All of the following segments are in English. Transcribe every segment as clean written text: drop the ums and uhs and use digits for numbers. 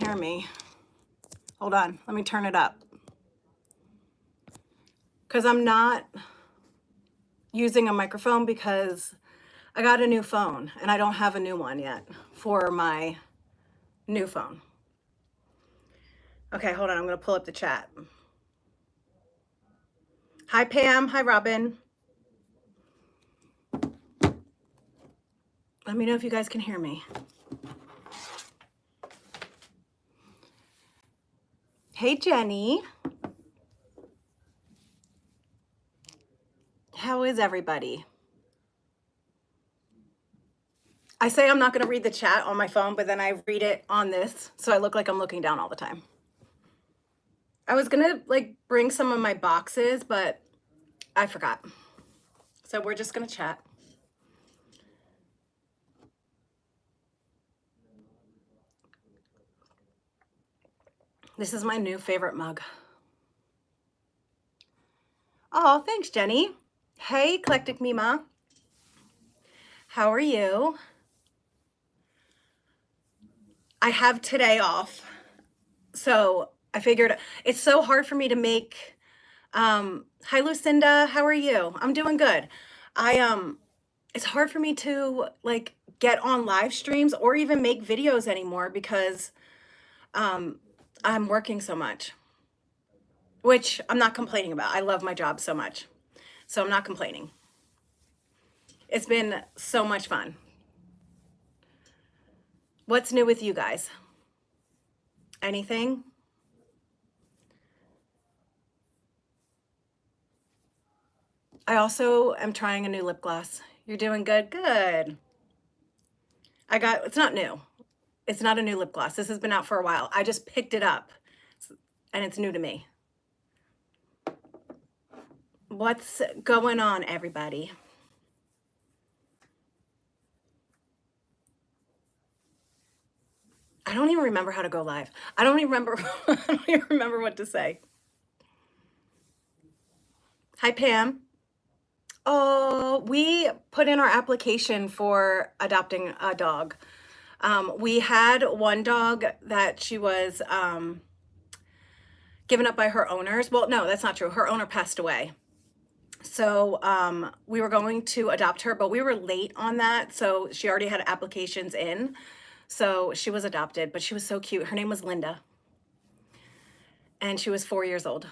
hear me. Hold on, let me turn it up. Because I'm not using a microphone because I got a new phone and I don't have a new one yet for my new phone. Okay, hold on, I'm gonna pull up the chat. Hi Pam, hi Robin. Let me know if you guys can hear me. Hey Jenny. How is everybody? I say I'm not gonna read the chat on my phone, but then I read it on this, so I look like I'm looking down all the time. I was gonna like bring some of my boxes, but I forgot. So we're just gonna chat. This is my new favorite mug. Oh, thanks, Jenny. Hey, Eclectic Mima. How are you? I have today off. So I figured it's so hard for me to make. Hi, Lucinda. How are you? I'm doing good. It's hard for me to like get on live streams or even make videos anymore because I'm working so much, which I'm not complaining about. I love my job so much. So I'm not complaining. It's been so much fun. What's new with you guys? Anything? I also am trying a new lip gloss. You're doing good? Good. It's not new. It's not a new lip gloss. This has been out for a while. I just picked it up and it's new to me. What's going on, everybody? I don't even remember how to go live. I don't even remember what to say. Hi, Pam. Oh, we put in our application for adopting a dog. We had one dog that she was given up by her owners. Well, no, that's not true. Her owner passed away. So we were going to adopt her, but we were late on that. So she already had applications in. So she was adopted, but she was so cute. Her name was Linda. And she was 4 years old.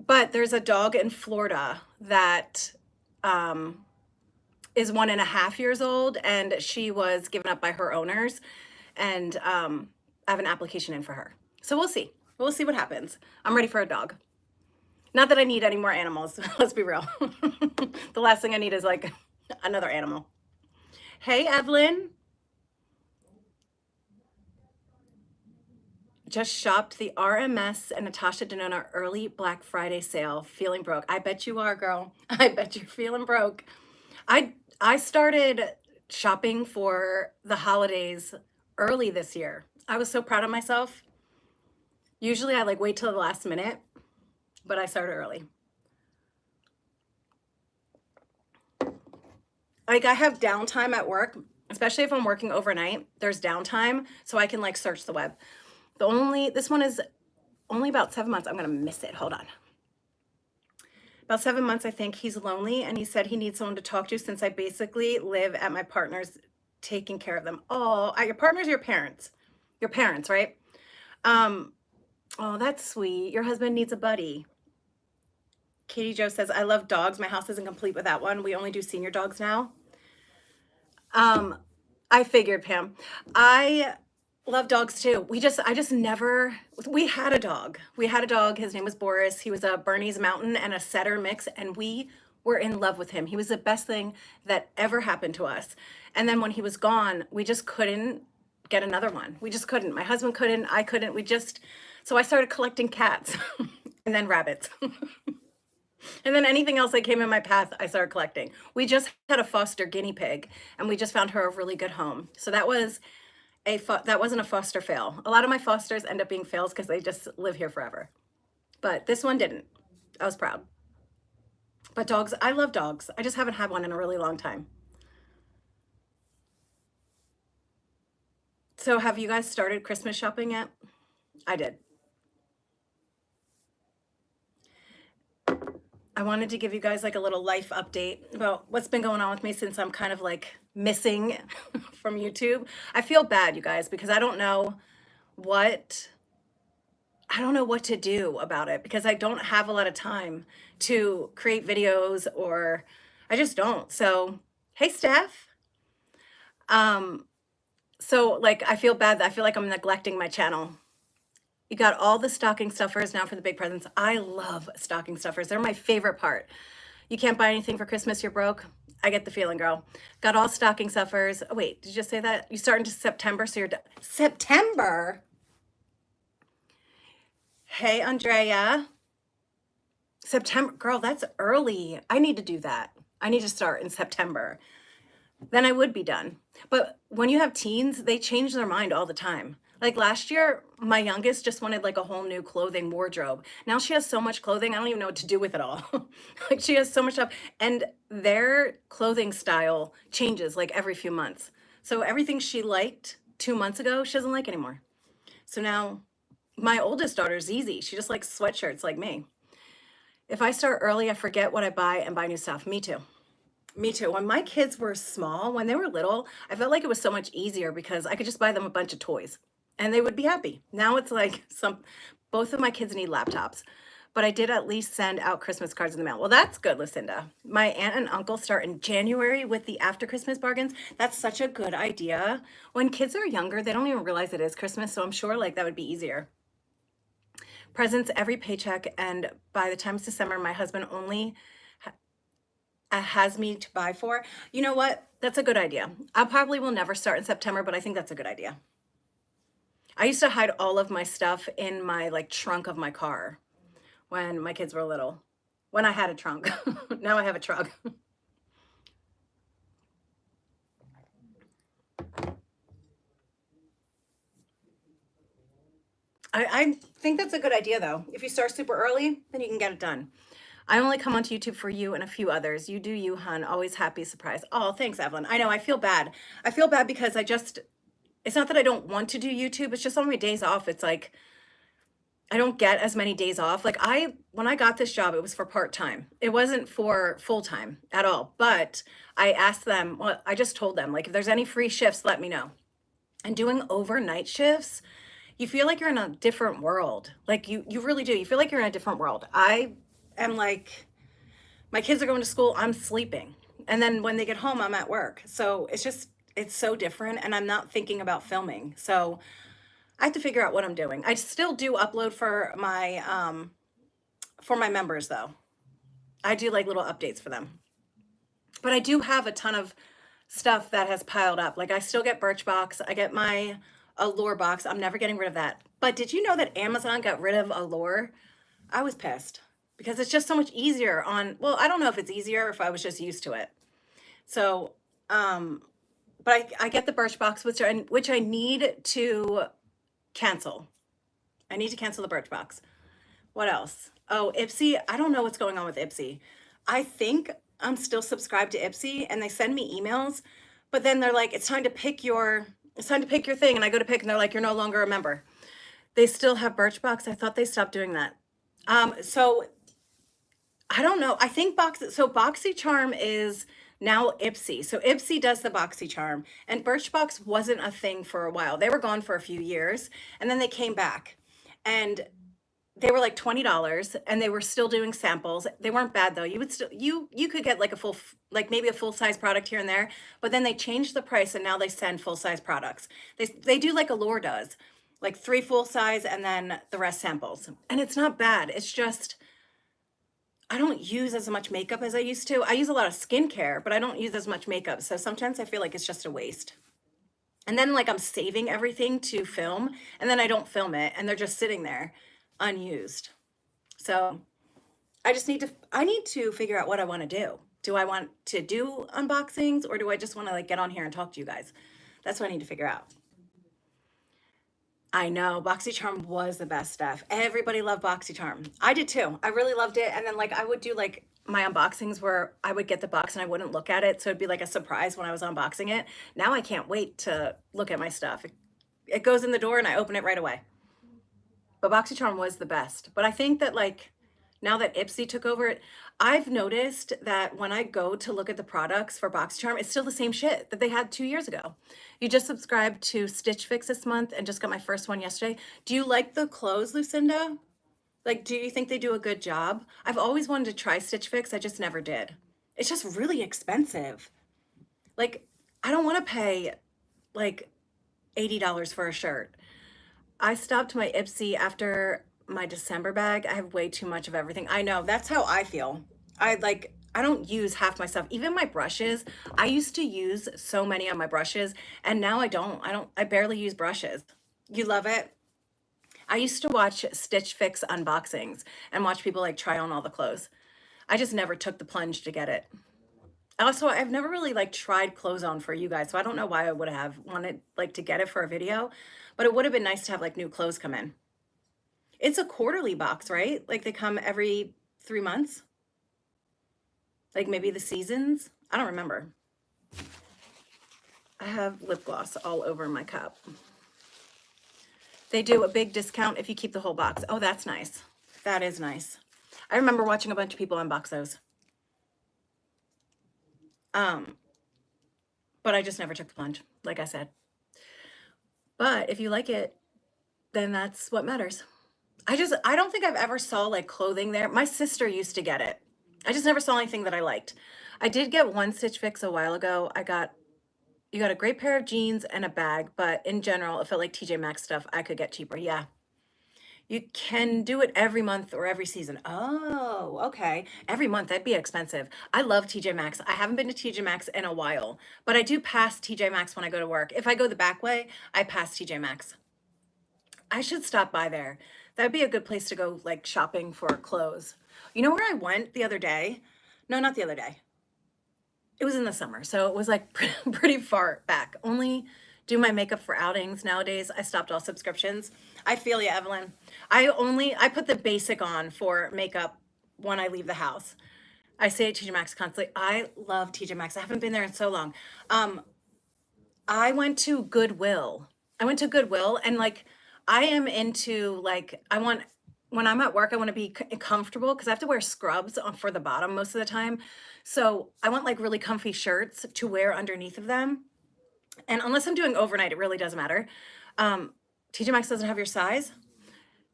But there's a dog in Florida that is 1.5 years old, and she was given up by her owners. And I have an application in for her. So we'll see. We'll see what happens. I'm ready for a dog. Not that I need any more animals. Let's be real. The last thing I need is like another animal. Hey, Evelyn. Just shopped the RMS and Natasha Denona early Black Friday sale. Feeling broke. I bet you are, girl. I bet you're feeling broke. I started shopping for the holidays early this year. I was so proud of myself. Usually I like wait till the last minute, but I started early. Like I have downtime at work, especially if I'm working overnight. There's downtime, so I can like search the web. This one is only about 7 months. I'm gonna miss it. Hold on. About 7 months, I think. He's lonely, and he said he needs someone to talk to since I basically live at my partner's, taking care of them. Oh, your partner's your parents. Your parents, right? Oh, that's sweet. Your husband needs a buddy. Katie Jo says, I love dogs. My house isn't complete without one. We only do senior dogs now. I figured, Pam. I love dogs too. We had a dog. His name was Boris. He was a Bernese Mountain and a setter mix, and we were in love with him. He was the best thing that ever happened to us. And then when he was gone, we just couldn't get another one. We just couldn't. My husband couldn't. I couldn't. So I started collecting cats and then rabbits. And then anything else that came in my path, I started collecting. We just had a foster guinea pig, and we just found her a really good home. So that wasn't a foster fail. A lot of my fosters end up being fails because they just live here forever. But this one didn't. I was proud. But dogs, I love dogs. I just haven't had one in a really long time. So have you guys started Christmas shopping yet? I did. I wanted to give you guys like a little life update about what's been going on with me since I'm kind of like missing from YouTube. I feel bad, you guys, because what I don't know what to do about it because I don't have a lot of time to create videos or I just don't. So, hey Steph. Um so like I feel bad. I feel like I'm neglecting my channel. You got all the stocking stuffers now for the big presents. I love stocking stuffers. They're my favorite part. You can't buy anything for Christmas, you're broke. I get the feeling, girl. Got all stocking stuffers. Oh, wait, did you just say that? You start into September, so you're September? Hey, Andrea. September, girl, that's early. I need to do that. I need to start in September. Then I would be done. But when you have teens, they change their mind all the time. Like last year, my youngest just wanted like a whole new clothing wardrobe. Now she has so much clothing, I don't even know what to do with it all. Like she has so much stuff. And their clothing style changes like every few months. So everything she liked 2 months ago, she doesn't like anymore. So now my oldest daughter's easy. She just likes sweatshirts like me. If I start early, I forget what I buy and buy new stuff. Me too. Me too. When my kids were small, when they were little, I felt like it was so much easier because I could just buy them a bunch of toys and they would be happy. Now it's like both of my kids need laptops, but I did at least send out Christmas cards in the mail. Well, that's good, Lucinda. My aunt and uncle start in January with the after Christmas bargains. That's such a good idea. When kids are younger, they don't even realize it is Christmas. So I'm sure like that would be easier. Presents every paycheck. And by the time it's December, my husband only has me to buy for. You know what? That's a good idea. I probably will never start in September, but I think that's a good idea. I used to hide all of my stuff in my like trunk of my car when my kids were little. When I had a trunk. Now I have a trunk. I think that's a good idea though. If you start super early, then you can get it done. I only come onto YouTube for you and a few others. You do you, hun. Always happy surprise. Oh, thanks, Evelyn. I know, I feel bad. I feel bad because it's not that I don't want to do YouTube. It's just on my days off. It's like, I don't get as many days off. Like when I got this job, it was for part-time. It wasn't for full-time at all. But I asked them, well, I just told them, like, if there's any free shifts, let me know. And doing overnight shifts, you feel like you're in a different world. Like you really do. You feel like you're in a different world. I am like, my kids are going to school, I'm sleeping. And then when they get home, I'm at work. So it's so different. And I'm not thinking about filming. So I have to figure out what I'm doing. I still do upload for my members though. I do like little updates for them. But I do have a ton of stuff that has piled up. Like I still get Birchbox. I get my Allure box. I'm never getting rid of that. But did you know that Amazon got rid of Allure? I was pissed because it's just so much easier well, I don't know if it's easier or if I was just used to it. So, but I get the Birchbox, which I need to cancel. I need to cancel the Birchbox. What else? Oh, Ipsy. I don't know what's going on with Ipsy. I think I'm still subscribed to Ipsy and they send me emails, but then they're like, it's time to pick your thing. And I go to pick and they're like, you're no longer a member. They still have Birchbox. I thought they stopped doing that. So I don't know. I think BoxyCharm is now Ipsy. So Ipsy does the BoxyCharm and Birchbox wasn't a thing for a while. They were gone for a few years and then they came back and they were like $20 and they were still doing samples. They weren't bad though. You would still, you could get like maybe a full size product here and there, but then they changed the price and now they send full size products. They do like Allure does, like 3 full size and then the rest samples. And it's not bad. It's just, I don't use as much makeup as I used to. I use a lot of skincare, but I don't use as much makeup. So sometimes I feel like it's just a waste. And then like I'm saving everything to film and then I don't film it and they're just sitting there unused. So I need to figure out what I want to do. Do I want to do unboxings or do I just want to like get on here and talk to you guys? That's what I need to figure out. I know BoxyCharm was the best stuff. Everybody loved BoxyCharm. I did too. I really loved it. And then like I would do like my unboxings where I would get the box and I wouldn't look at it. So it'd be like a surprise when I was unboxing it. Now I can't wait to look at my stuff. It goes in the door and I open it right away. But BoxyCharm was the best. But I think that like now that Ipsy took over it, I've noticed that when I go to look at the products for BoxyCharm, it's still the same shit that they had 2 years ago. You just subscribed to Stitch Fix this month and just got my first one yesterday. Do you like the clothes, Lucinda? Like, do you think they do a good job? I've always wanted to try Stitch Fix. I just never did. It's just really expensive. Like, I don't want to pay like $80 for a shirt. I stopped my Ipsy after my December bag. I have way too much of everything. I know, that's how I feel. I don't use half my stuff. Even my brushes, I used to use so many on my brushes and now I don't. I barely use brushes. You love it? I used to watch Stitch Fix unboxings and watch people like try on all the clothes. I just never took the plunge to get it. Also, I've never really like tried clothes on for you guys, so I don't know why I would have wanted like to get it for a video, but it would have been nice to have like new clothes come in. It's a quarterly box, right? Like they come every 3 months, like maybe the seasons. I don't remember. I have lip gloss all over my cup. They do a big discount if you keep the whole box. Oh, that's nice. That is nice. I remember watching a bunch of people unbox those. But I just never took the plunge, like I said. But if you like it, then that's what matters. I don't think I've ever saw like clothing there. My sister used to get it. I just never saw anything that I liked. I did get one Stitch Fix a while ago. You got a great pair of jeans and a bag, but in general, it felt like TJ Maxx stuff I could get cheaper. Yeah. You can do it every month or every season. Oh, okay. Every month, that'd be expensive. I love TJ Maxx. I haven't been to TJ Maxx in a while, but I do pass TJ Maxx when I go to work. If I go the back way, I pass TJ Maxx. I should stop by there. That'd be a good place to go like shopping for clothes. You know where I went the other day? No, not the other day. It was in the summer, so it was like pretty far back. Only do my makeup for outings nowadays. I stopped all subscriptions. I feel you, Evelyn. I put the basic on for makeup when I leave the house. I say at TJ Maxx constantly. I love TJ Maxx. I haven't been there in so long. I went to Goodwill. I went to Goodwill and like I am into like I want when I'm at work I want to be comfortable because I have to wear scrubs on for the bottom most of the time. So I want like really comfy shirts to wear underneath of them. And unless I'm doing overnight, it really doesn't matter. TJ Maxx doesn't have your size.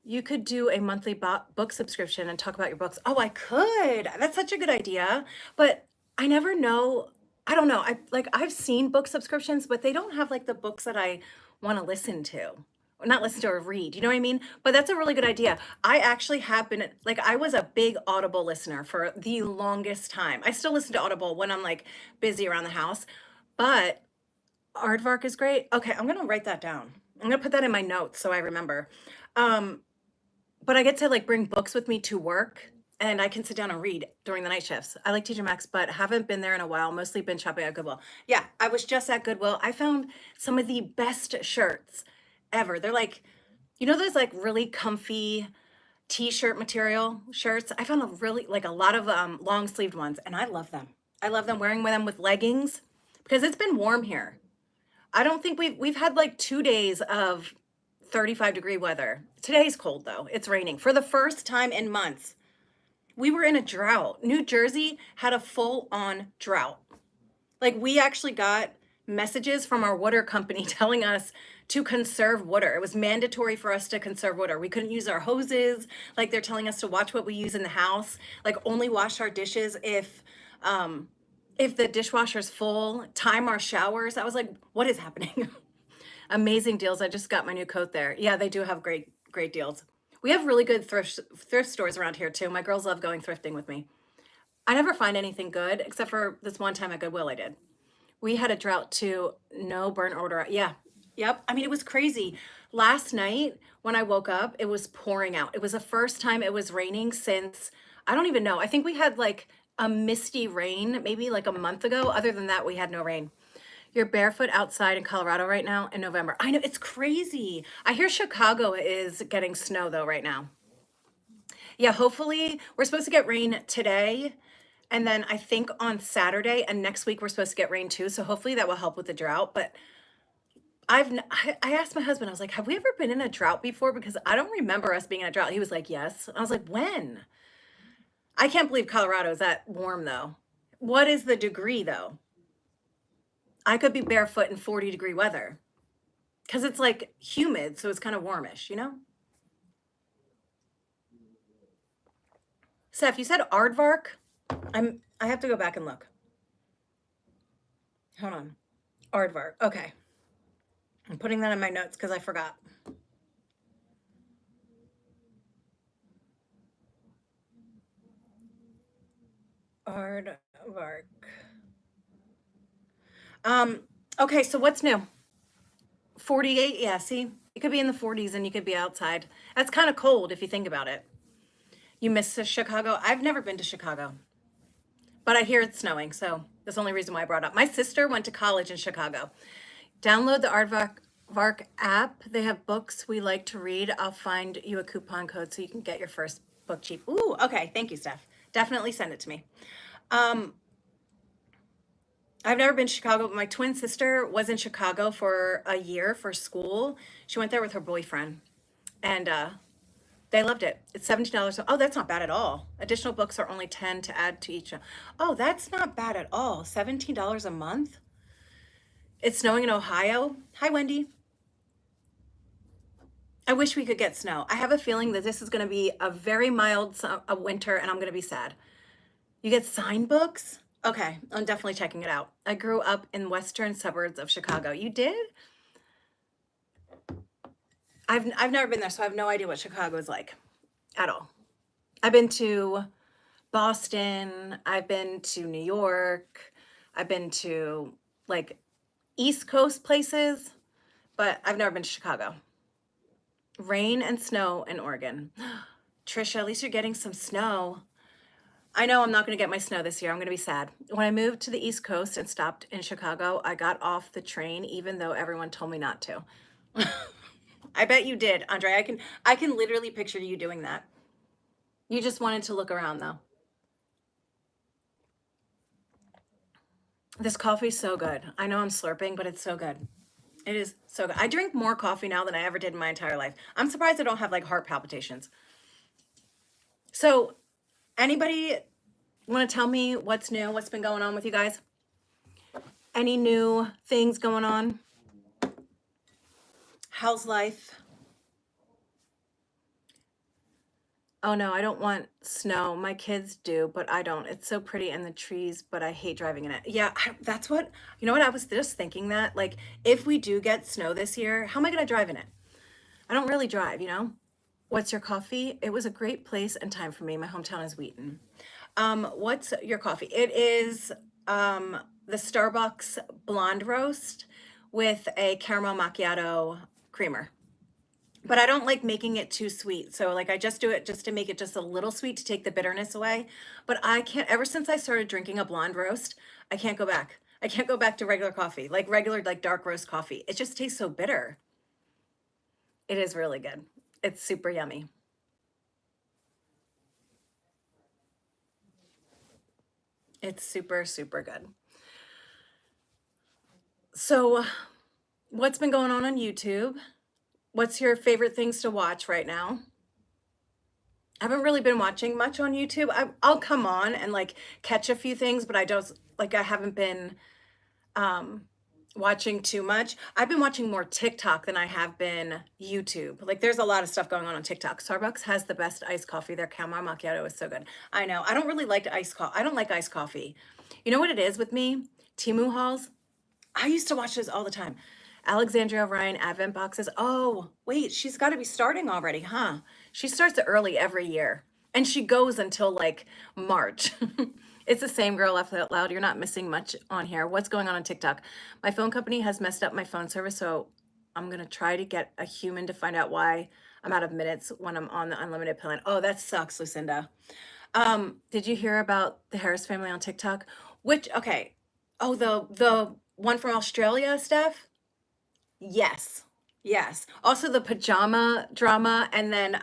You could do a monthly book subscription and talk about your books. Oh, I could. That's such a good idea. But I never know. I don't know. I've seen book subscriptions, but they don't have like the books that I want to listen to. Or not listen to or read. You know what I mean? But that's a really good idea. I actually have been like I was a big Audible listener for the longest time. I still listen to Audible when I'm like busy around the house. But Aardvark is great. Okay, I'm gonna write that down. I'm gonna put that in my notes so I remember. Um, but I get to like bring books with me to work and I can sit down and read during the night shifts. I like TJ Maxx, but haven't been there in a while. Mostly been shopping at Goodwill. Yeah, I was just at Goodwill. I found some of the best shirts ever. They're like, you know, those like really comfy t-shirt material shirts. I found a really like a lot of long sleeved ones and I love them. I love them wearing them with leggings because it's been warm here. I don't think we've had like 2 days of 35-degree weather. Today's cold though. It's raining for the first time in months. We were in a drought. New Jersey had a full-on drought. Like we actually got messages from our water company telling us to conserve water. It was mandatory for us to conserve water. We couldn't use our hoses. Like they're telling us to watch what we use in the house. Like only wash our dishes if the dishwasher's full, time our showers. I was like, what is happening? Amazing deals. I just got my new coat there. Yeah, they do have great deals. We have really good thrift stores around here too. My girls love going thrifting with me. I never find anything good except for this one time at Goodwill I did. We had a drought too. No burn order. Yeah. Yep. I mean, it was crazy. Last night when I woke up, it was pouring out. It was the first time it was raining since, I don't even know. I think we had like a misty rain maybe like a month ago. Other than that, we had no rain. You're barefoot outside in Colorado right now in November. I know, it's crazy. I hear Chicago is getting snow though right now. Yeah, hopefully we're supposed to get rain today. And then I think on Saturday and next week we're supposed to get rain too. So hopefully that will help with the drought. But I asked my husband, I was like, have we ever been in a drought before? Because I don't remember us being in a drought. He was like, yes. I was like, when? I can't believe Colorado is that warm though. What is the degree though? I could be barefoot in 40-degree weather because it's like humid, so it's kind of warmish, you know? Steph, you said aardvark? I have to go back and look. Hold on. Aardvark. Okay. I'm putting that in my notes because I forgot. Aardvark. Um, okay, so what's new? 48, yeah, see? You could be in the 40s and you could be outside. That's kind of cold if you think about it. You miss Chicago? I've never been to Chicago, but I hear it's snowing, so that's the only reason why I brought it up. My sister went to college in Chicago. Download the Aardvark app. They have books we like to read. I'll find you a coupon code so you can get your first book cheap. Ooh, okay. Thank you, Steph. Definitely send it to me. I've never been to Chicago, but my twin sister was in Chicago for a year for school. She went there with her boyfriend, and they loved it. It's $17. Oh, that's not bad at all. Additional books are only 10 to add to each. Oh, that's not bad at all. $17 a month. It's snowing in Ohio. Hi, Wendy. I wish we could get snow. I have a feeling that this is going to be a very mild a winter, and I'm going to be sad. You get signed books? Okay, I'm definitely checking it out. I grew up in western suburbs of Chicago. You did? I've never been there, so I have no idea what Chicago is like at all. I've been to Boston, I've been to New York, I've been to like East Coast places, but I've never been to Chicago. Rain and snow in Oregon. Trisha, at least you're getting some snow. I know I'm not going to get my snow this year. I'm going to be sad. When I moved to the East Coast and stopped in Chicago, I got off the train even though everyone told me not to. I bet you did, Andre. I can literally picture you doing that. You just wanted to look around though. This coffee's so good. I know I'm slurping, but it's so good. It is so good. I drink more coffee now than I ever did in my entire life. I'm surprised I don't have like heart palpitations. So, anybody want to tell me what's new? What's been going on with you guys? Any new things going on? How's life? Oh no, I don't want snow. My kids do, but I don't. It's so pretty in the trees, but I hate driving in it. Yeah, that's what, you know what? I was just thinking that. Like, if we do get snow this year, how am I going to drive in it? I don't really drive, you know? What's your coffee? It was a great place and time for me. My hometown is Wheaton. What's your coffee? It is the Starbucks blonde roast with a caramel macchiato creamer. But I don't like making it too sweet. So like I just do it just to make it just a little sweet to take the bitterness away. But I can't, ever since I started drinking a blonde roast, I can't go back. I can't go back to regular coffee, like regular, like dark roast coffee. It just tastes so bitter. It is really good. It's super yummy. It's super, super good. So, what's been going on YouTube? What's your favorite things to watch right now? I haven't really been watching much on YouTube. I'll come on and like catch a few things, but I don't like I haven't been um watching too much. I've been watching more TikTok than I have been YouTube. Like there's a lot of stuff going on TikTok. Starbucks has the best iced coffee. Their caramel macchiato is so good. I know. I don't really like iced coffee. I don't like iced coffee. You know what it is with me? Timu hauls. I used to watch those all the time. Alexandria Ryan Advent boxes. Oh, wait, she's got to be starting already, huh? She starts early every year and she goes until like March. It's the same girl, laugh out loud. You're not missing much on here. What's going on TikTok? My phone company has messed up my phone service, so I'm going to try to get a human to find out why I'm out of minutes when I'm on the unlimited plan. Oh, that sucks, Lucinda. Did you hear about the Harris family on TikTok? Which, okay. Oh, the one from Australia, Steph? Yes. Yes. Also the pajama drama and then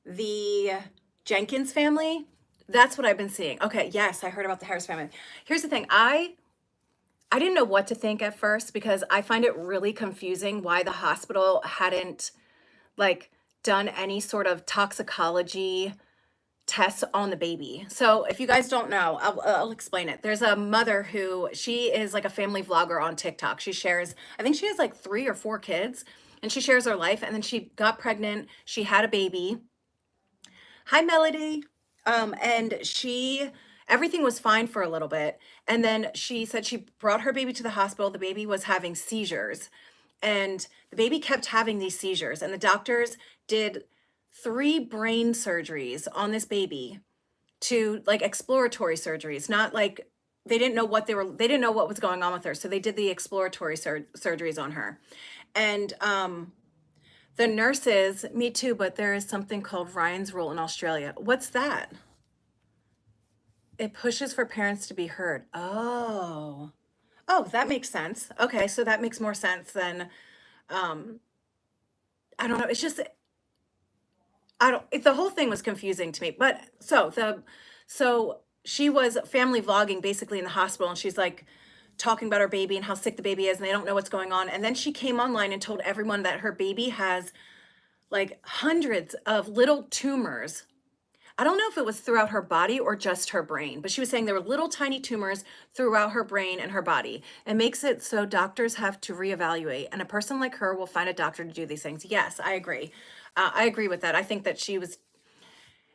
the Jenkins family. That's what I've been seeing. Okay, yes, I heard about the Harris family. Here's the thing. I didn't know what to think at first because I find it really confusing why the hospital hadn't, like, done any sort of toxicology tests on the baby. So if you guys don't know, I'll explain it. There's a mother who she is like a family vlogger on TikTok. She shares, I think she has like 3 or 4 kids, and she shares her life. And then she got pregnant. She had a baby. Hi, Melody. And everything was fine for a little bit. And then she said she brought her baby to the hospital. The baby was having seizures, and the baby kept having these seizures. And the doctors did 3 brain surgeries on this baby, to like exploratory surgeries, not like they didn't know what was going on with her. So they did the exploratory surgeries on her. And the nurses, me too, but there is something called Ryan's rule in Australia. What's that? It pushes for parents to be heard. Oh. Oh, that makes sense. Okay, so that makes more sense than um I don't know. It's just the whole thing was confusing to me. But so she was family vlogging basically in the hospital, and she's like talking about her baby and how sick the baby is, and they don't know what's going on. And then she came online and told everyone that her baby has like hundreds of little tumors. I don't know if it was throughout her body or just her brain, but she was saying there were little tiny tumors throughout her brain and her body. It makes it so doctors have to reevaluate, and a person like her will find a doctor to do these things. Yes, I agree. I agree with that. I think that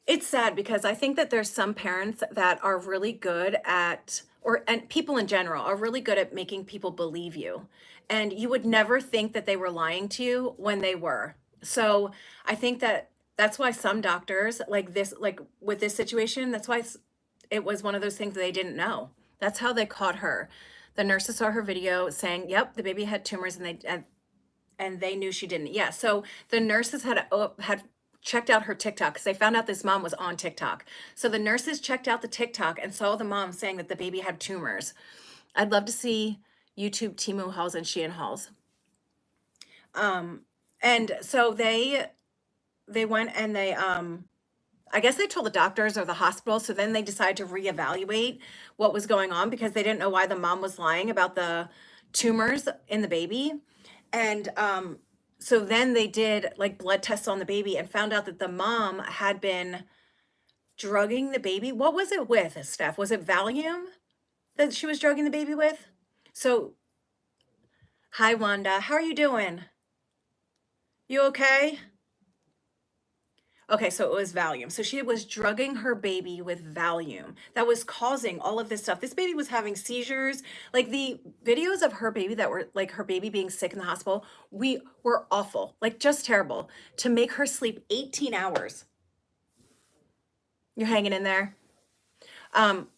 it's sad because I think that there's some parents that are really good at, and people in general are really good at making people believe you. And you would never think that they were lying to you when they were. So I think that that's why some doctors like this, like with this situation, that's why it was one of those things that they didn't know. That's how they caught her. The nurses saw her video saying, "Yep, the baby had tumors," and they knew she didn't. Yeah. So the nurses had checked out her TikTok because they found out this mom was on TikTok. So the nurses checked out the TikTok and saw the mom saying that the baby had tumors. I'd love to see YouTube Timu hauls and Shein hauls. And so they went and I guess they told the doctors or the hospital. So then they decided to reevaluate what was going on because they didn't know why the mom was lying about the tumors in the baby. And so then they did like blood tests on the baby and found out that the mom had been drugging the baby. What was it with, Steph? Was it Valium that she was drugging the baby with? So, hi, Wanda. How are you doing? You okay? Okay, so it was Valium. So she was drugging her baby with Valium that was causing all of this stuff. This baby was having seizures. Like the videos of her baby that were like her baby being sick in the hospital, we were awful, like just terrible. To make her sleep 18 hours. You're hanging in there. Um,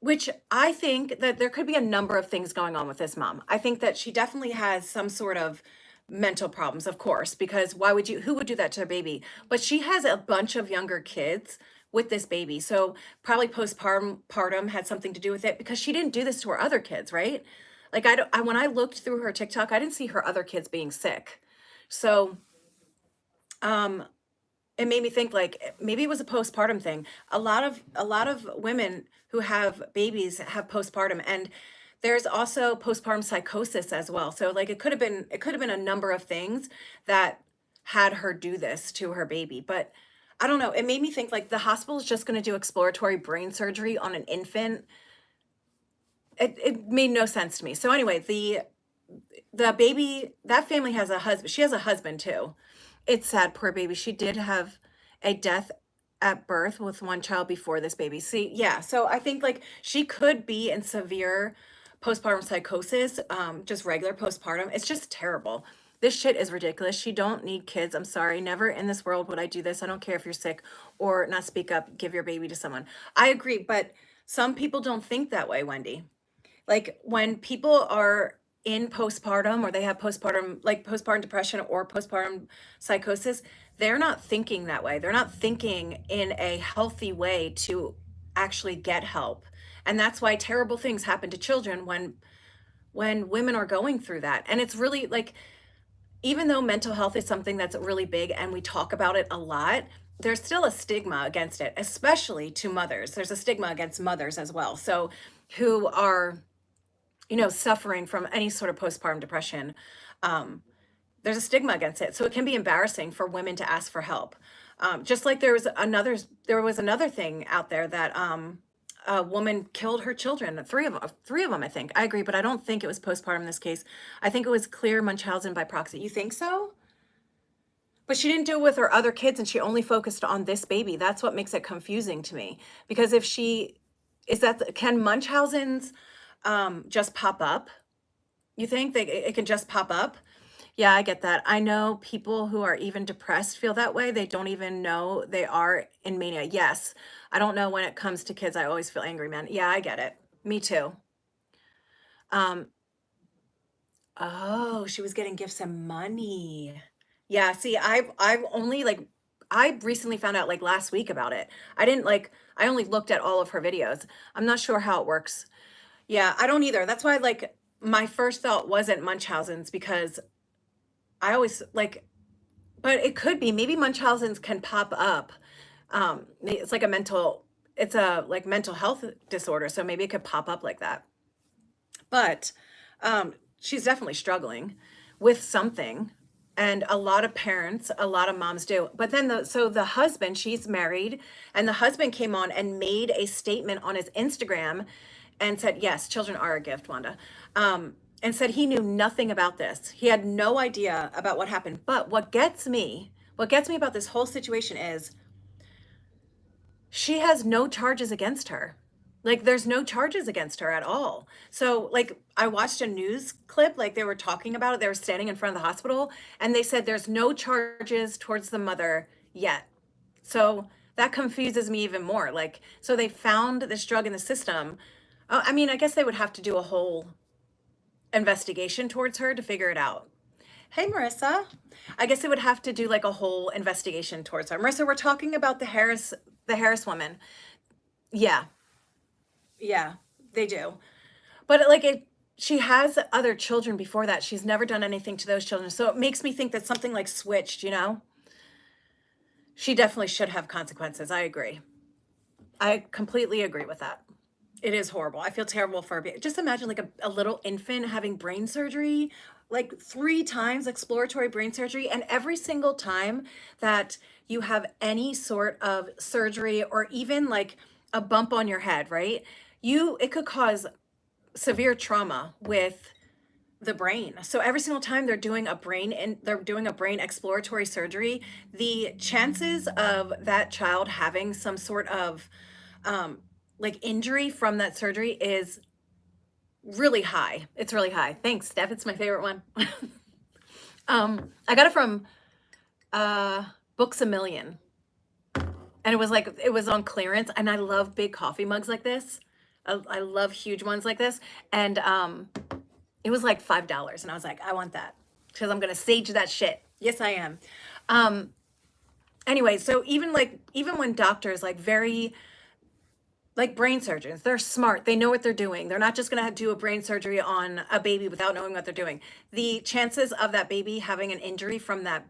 which I think that there could be a number of things going on with this mom. I think that she definitely has some sort of mental problems, of course, because who would do that to their baby? But she has a bunch of younger kids with this baby. So probably postpartum had something to do with it because she didn't do this to her other kids, right? Like when I looked through her TikTok, I didn't see her other kids being sick. So um it made me think like maybe it was a postpartum thing. A lot of women who have babies have postpartum, and there's also postpartum psychosis as well. So like it could have been a number of things that had her do this to her baby. But I don't know. It made me think like the hospital is just going to do exploratory brain surgery on an infant. It made no sense to me. So anyway, the baby, that family has a husband. She has a husband too. It's sad, poor baby. She did have a death at birth with one child before this baby. See, yeah. So I think like she could be in severe postpartum psychosis, just regular postpartum. It's just terrible. This shit is ridiculous. She don't need kids. I'm sorry. Never in this world would I do this. I don't care if you're sick or not speak up, give your baby to someone. I agree, but some people don't think that way, Wendy. Like when people are in postpartum or they have postpartum, like postpartum depression or postpartum psychosis, they're not thinking that way. They're not thinking in a healthy way to actually get help. And that's why terrible things happen to children when women are going through that. And it's really like, even though mental health is something that's really big and we talk about it a lot, there's still a stigma against it, especially to mothers. There's a stigma against mothers as well. So who are suffering from any sort of postpartum depression, um, there's a stigma against it. So it can be embarrassing for women to ask for help. Just like there was another thing out there that a woman killed her children, three of them, I think. I agree, but I don't think it was postpartum in this case. I think it was clear Munchausen by proxy. You think so? But she didn't do it with her other kids and she only focused on this baby. That's what makes it confusing to me. Because if she is that, can Munchausen's just pop up? You think it can just pop up? Yeah, I get that. I know people who are even depressed feel that way. They don't even know they are in mania. Yes. I don't know when it comes to kids. I always feel angry, man. Yeah, I get it. Me too. Um, oh, she was getting gifts and money. Yeah, see, I've only like I recently found out like last week about it. I only looked at all of her videos. I'm not sure how it works. Yeah, I don't either. That's why like my first thought wasn't Munchausen's because I always like, but it could be maybe Munchausen's can pop up. It's like it's a like mental health disorder, so maybe it could pop up like that. But she's definitely struggling with something. And a lot of parents, a lot of moms do. But then the husband, she's married, and the husband came on and made a statement on his Instagram and said, yes, children are a gift, Wanda. And said he knew nothing about this. He had no idea about what happened. But what gets me about this whole situation is she has no charges against her. Like there's no charges against her at all. So like I watched a news clip, like they were talking about it. They were standing in front of the hospital and they said there's no charges towards the mother yet. So that confuses me even more. Like, so they found this drug in the system. I mean, I guess they would have to do a whole investigation towards her to figure it out. Hey, Marissa. I guess they would have to do like a whole investigation towards her. Marissa, we're talking about the Harris woman. Yeah, yeah, they do. But she has other children before that. She's never done anything to those children. So it makes me think that something like switched. She definitely should have consequences. I agree. I completely agree with that. It is horrible. I feel terrible for her. Just imagine like a little infant having brain surgery, like 3 times exploratory brain surgery. And every single time that you have any sort of surgery or even like a bump on your head, right? It could cause severe trauma with the brain. So every single time they're doing a brain exploratory surgery, the chances of that child having some sort of like injury from that surgery is really high. It's really high. Thanks, Steph. It's my favorite one. I got it from Books a Million. And it was on clearance. And I love big coffee mugs like this. I love huge ones like this. And it was like $5. And I was like, I want that because I'm going to sage that shit. Yes, I am. Anyway, so even when doctors very like brain surgeons, they're smart. They know what they're doing. They're not just going to do a brain surgery on a baby without knowing what they're doing. The chances of that baby having an injury from that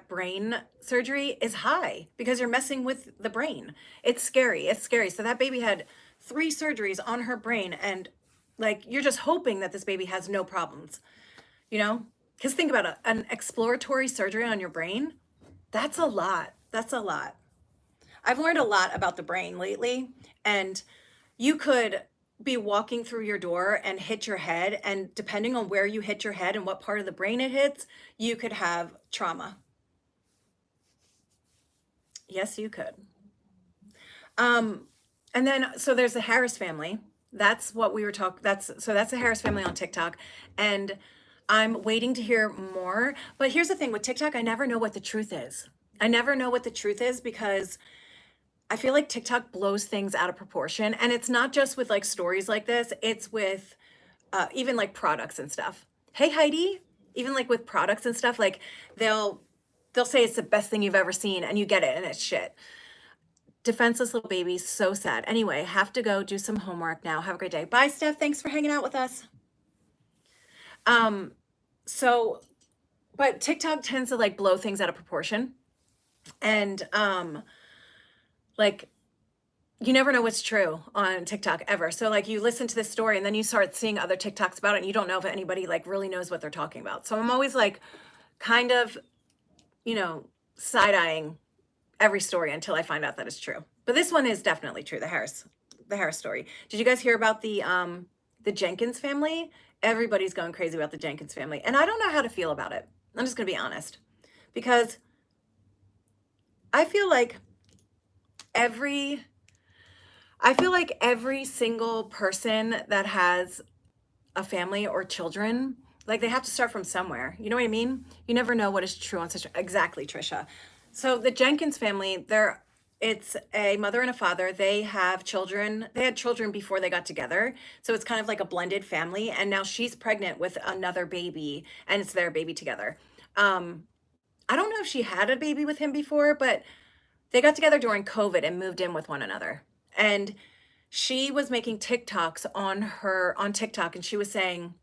brain surgery is high because you're messing with the brain. It's scary. It's scary. So that baby had 3 surgeries on her brain and like you're just hoping that this baby has no problems, you know? Because think about it, an exploratory surgery on your brain, that's a lot. That's a lot. I've learned a lot about the brain lately, and you could be walking through your door and hit your head, and depending on where you hit your head and what part of the brain it hits, you could have trauma. Yes, you could. Um, and then so there's the Harris family. That's what we were talking. That's the Harris family on TikTok, and I'm waiting to hear more. But here's the thing with TikTok, I never know what the truth is. I never know what the truth is because I feel like TikTok blows things out of proportion. And it's not just with like stories like this, it's with even like products and stuff. Hey Heidi, even like with products and stuff, like they'll say it's the best thing you've ever seen and you get it and it's shit. Defenseless little babies, so sad. Anyway, have to go do some homework now. Have a great day. Bye, Steph. Thanks for hanging out with us. Um, so, but TikTok tends to like blow things out of proportion. And like you never know what's true on TikTok ever. So like you listen to this story and then you start seeing other TikToks about it and you don't know if anybody like really knows what they're talking about. So I'm always like kind of, you know, side-eyeing every story until I find out that it's true. But this one is definitely true, the Harris story. Did you guys hear about the Jenkins family? Everybody's going crazy about the Jenkins family. And I don't know how to feel about it. I'm just going to be honest. Because I feel like every every single person that has a family or children, like they have to start from somewhere. You know what I mean? You never know what is true on such exactly, Trisha. So the Jenkins family, it's a mother and a father. They have children. They had children before they got together. So it's kind of like a blended family. And now she's pregnant with another baby and it's their baby together. I don't know if she had a baby with him before, but they got together during COVID and moved in with one another. And she was making TikToks on TikTok, and she was saying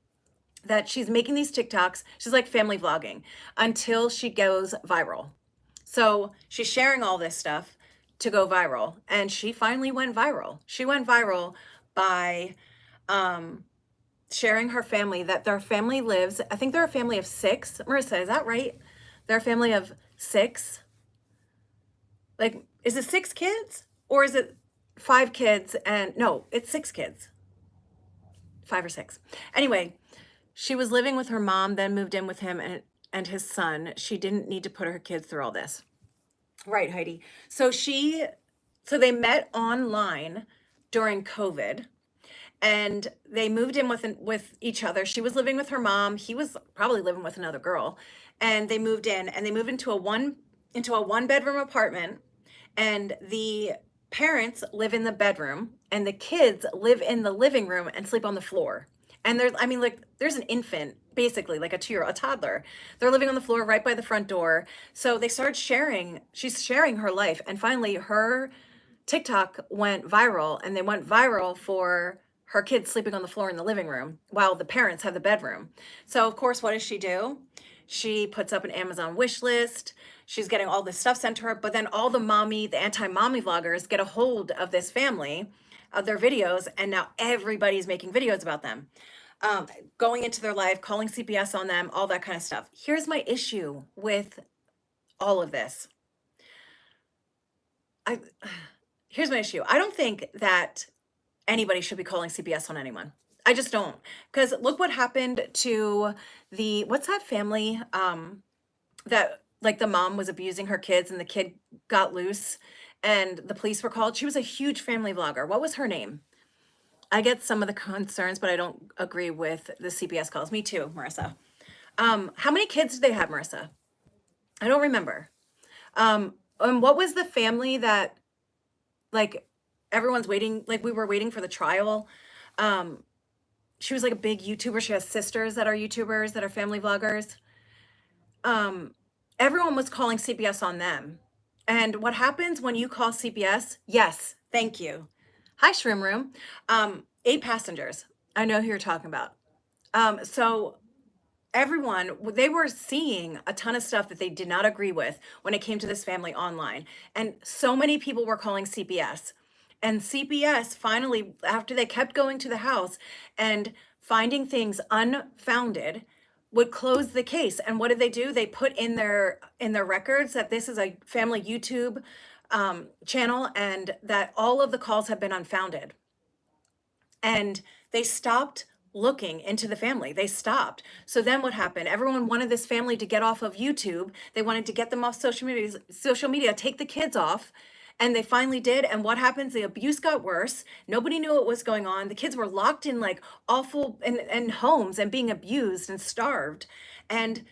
that she's making these TikToks, she's like family vlogging, until she goes viral. So she's sharing all this stuff to go viral, and she finally went viral. She went viral by sharing her family, that their family lives, I think they're a family of 6. Marissa, is that right? They're a family of 6. Like, is it 6 kids or is it 5 kids? And no, it's 6 kids, 5 or 6. Anyway, she was living with her mom, then moved in with him and his son. She didn't need to put her kids through all this. Right, Heidi. So they met online during COVID and they moved in with each other. She was living with her mom. He was probably living with another girl. And they moved in and they moved into a one bedroom apartment, and the parents live in the bedroom and the kids live in the living room and sleep on the floor. And there's an infant, basically like a 2-year-old, a toddler. They're living on the floor right by the front door. So they started sharing, she's sharing her life. And finally her TikTok went viral, and they went viral for her kids sleeping on the floor in the living room while the parents have the bedroom. So of course, what does she do? She puts up an Amazon wish list. She's getting all this stuff sent to her, but then all the anti-mommy vloggers get a hold of this family, of their videos, and now everybody's making videos about them, going into their life, calling CPS on them, all that kind of stuff. Here's my issue with all of this. Here's my issue. I don't think that anybody should be calling CPS on anyone. I just don't. Because look what happened to what's that family that like the mom was abusing her kids and the kid got loose and the police were called. She was a huge family vlogger. What was her name? I get some of the concerns, but I don't agree with the CPS calls. Me too, Marissa. How many kids did they have, Marissa? I don't remember. And what was the family that like everyone's waiting, like we were waiting for the trial? She was like a big YouTuber. She has sisters that are YouTubers, that are family vloggers. Everyone was calling CPS on them. And what happens when you call CPS? Yes, thank you. Hi, Shroom Room. 8 passengers. I know who you're talking about. So everyone, they were seeing a ton of stuff that they did not agree with when it came to this family online. And so many people were calling CPS. And CPS finally, after they kept going to the house and finding things unfounded, would close the case. And what did they do? They put in their records that this is a family YouTube channel and that all of the calls have been unfounded. And they stopped looking into the family. They stopped. So then what happened? Everyone wanted this family to get off of YouTube. They wanted to get them off social media, take the kids off. And they finally did. And what happens? The abuse got worse. Nobody knew what was going on. The kids were locked in like awful in homes and being abused and starved. And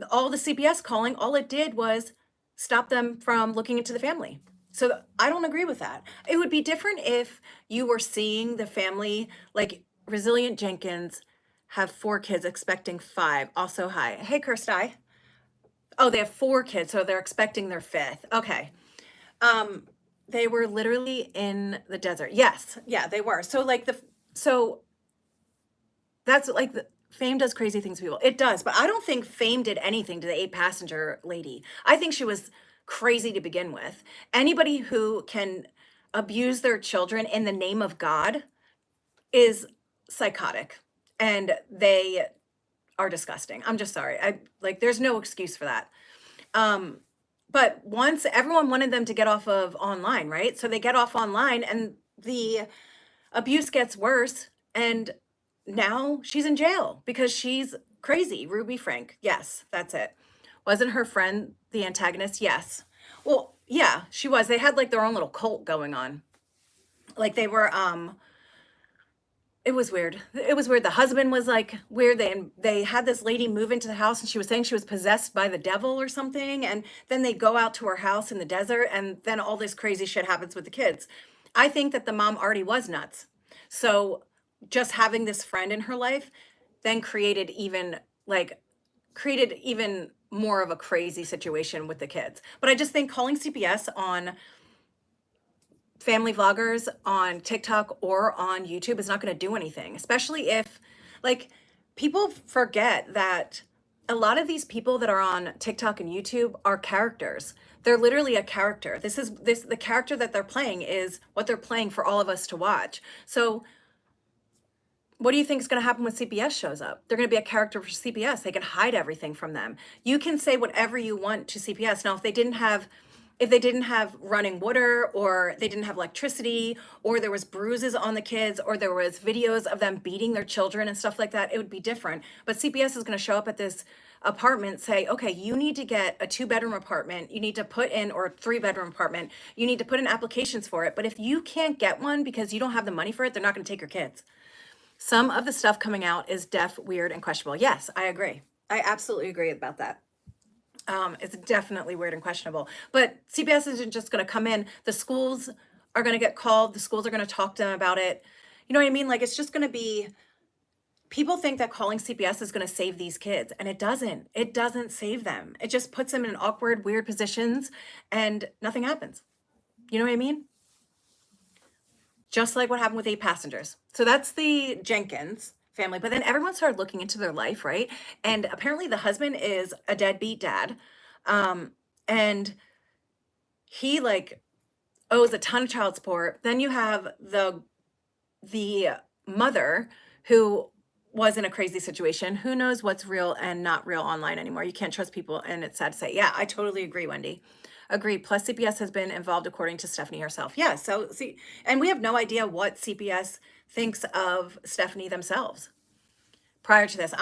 all the CPS calling, all it did was stop them from looking into the family. So I don't agree with that. It would be different if you were seeing the family, like Resilient Jenkins have 4 kids expecting 5. Also, hi. Hey, Kirsty. Oh, they have 4 kids, so they're expecting their 5th. Okay. They were literally in the desert. Yes. Yeah, they were. So that's like Fame does crazy things to people. It does, but I don't think Fame did anything to the 8-passenger lady. I think she was crazy to begin with. Anybody who can abuse their children in the name of God is psychotic, and they are disgusting. I'm just sorry. I like there's no excuse for that. Um, but once everyone wanted them to get off of online, right? So they get off online and the abuse gets worse. And now she's in jail because she's crazy. Ruby Frank. Yes, that's it. Wasn't her friend the antagonist? Yes. Well, yeah, she was. They had like their own little cult going on. Like they were it was weird. It was weird. The husband was like weird. They had this lady move into the house and she was saying she was possessed by the devil or something. And then they go out to her house in the desert and then all this crazy shit happens with the kids. I think that the mom already was nuts. So just having this friend in her life then created even more of a crazy situation with the kids. But I just think calling CPS on family vloggers on TikTok or on YouTube is not going to do anything, especially if like people forget that a lot of these people that are on TikTok and YouTube are characters. They're literally a character. The character that they're playing is what they're playing for all of us to watch. So what do you think is going to happen when CPS shows up? They're going to be a character for CPS. They can hide everything from them. You can say whatever you want to CPS. Now, if they didn't have running water or they didn't have electricity or there was bruises on the kids or there was videos of them beating their children and stuff like that, it would be different. But CPS is going to show up at this apartment, say, okay, you need to get a 2-bedroom apartment. You need to put in, or a 3-bedroom apartment. You need to put in applications for it. But if you can't get one because you don't have the money for it, they're not going to take your kids. Some of the stuff coming out is deaf, weird, and questionable. Yes, I agree. I absolutely agree about that. It's definitely weird and questionable. But CPS isn't just going to come in. The schools are going to get called. The schools are going to talk to them about it. You know what I mean? Like, it's just going to be, people think that calling CPS is going to save these kids, and it doesn't. It doesn't save them. It just puts them in awkward, weird positions, and nothing happens. You know what I mean? Just like what happened with 8 passengers. So that's the Jenkins family. But then everyone started looking into their life, right? And apparently the husband is a deadbeat dad. And he like owes a ton of child support. Then you have the mother who was in a crazy situation. Who knows what's real and not real online anymore? You can't trust people, and it's sad to say. Yeah, I totally agree, Wendy. Agreed. Plus, CPS has been involved, according to Stephanie herself. Yeah, so see, and we have no idea what CPS thinks of Stephanie themselves. Prior to this,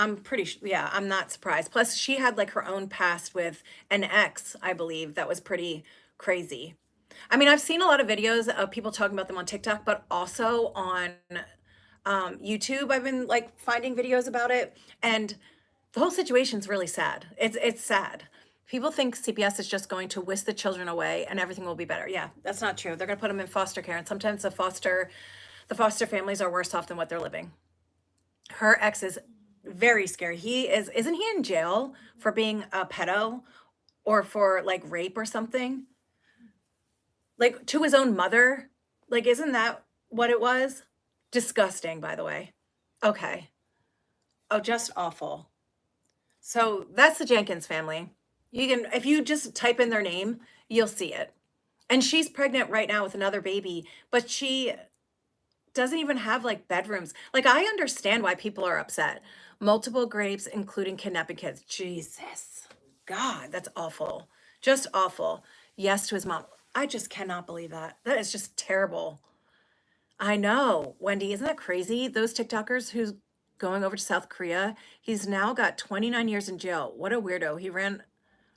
yeah, I'm not surprised. Plus, she had like her own past with an ex, I believe, that was pretty crazy. I mean, I've seen a lot of videos of people talking about them on TikTok, but also on YouTube. I've been like finding videos about it, and the whole situation's really sad. It's sad. People think CPS is just going to whisk the children away and everything will be better. Yeah, that's not true. They're going to put them in foster care, and sometimes the foster families are worse off than what they're living. Her ex is very scary. Isn't he in jail for being a pedo or for like rape or something? Like to his own mother? Like, isn't that what it was? Disgusting, by the way. Okay. Oh, just awful. So that's the Jenkins family. You can, if you just type in their name, you'll see it. And she's pregnant right now with another baby, but she doesn't even have like bedrooms. Like, I understand why people are upset. Multiple rapes, including kidnapping kids. Jesus. God, that's awful. Just awful. Yes to his mom. I just cannot believe that. That is just terrible. I know. Wendy, isn't that crazy? Those TikTokers who's going over to South Korea, he's now got 29 years in jail. What a weirdo. He ran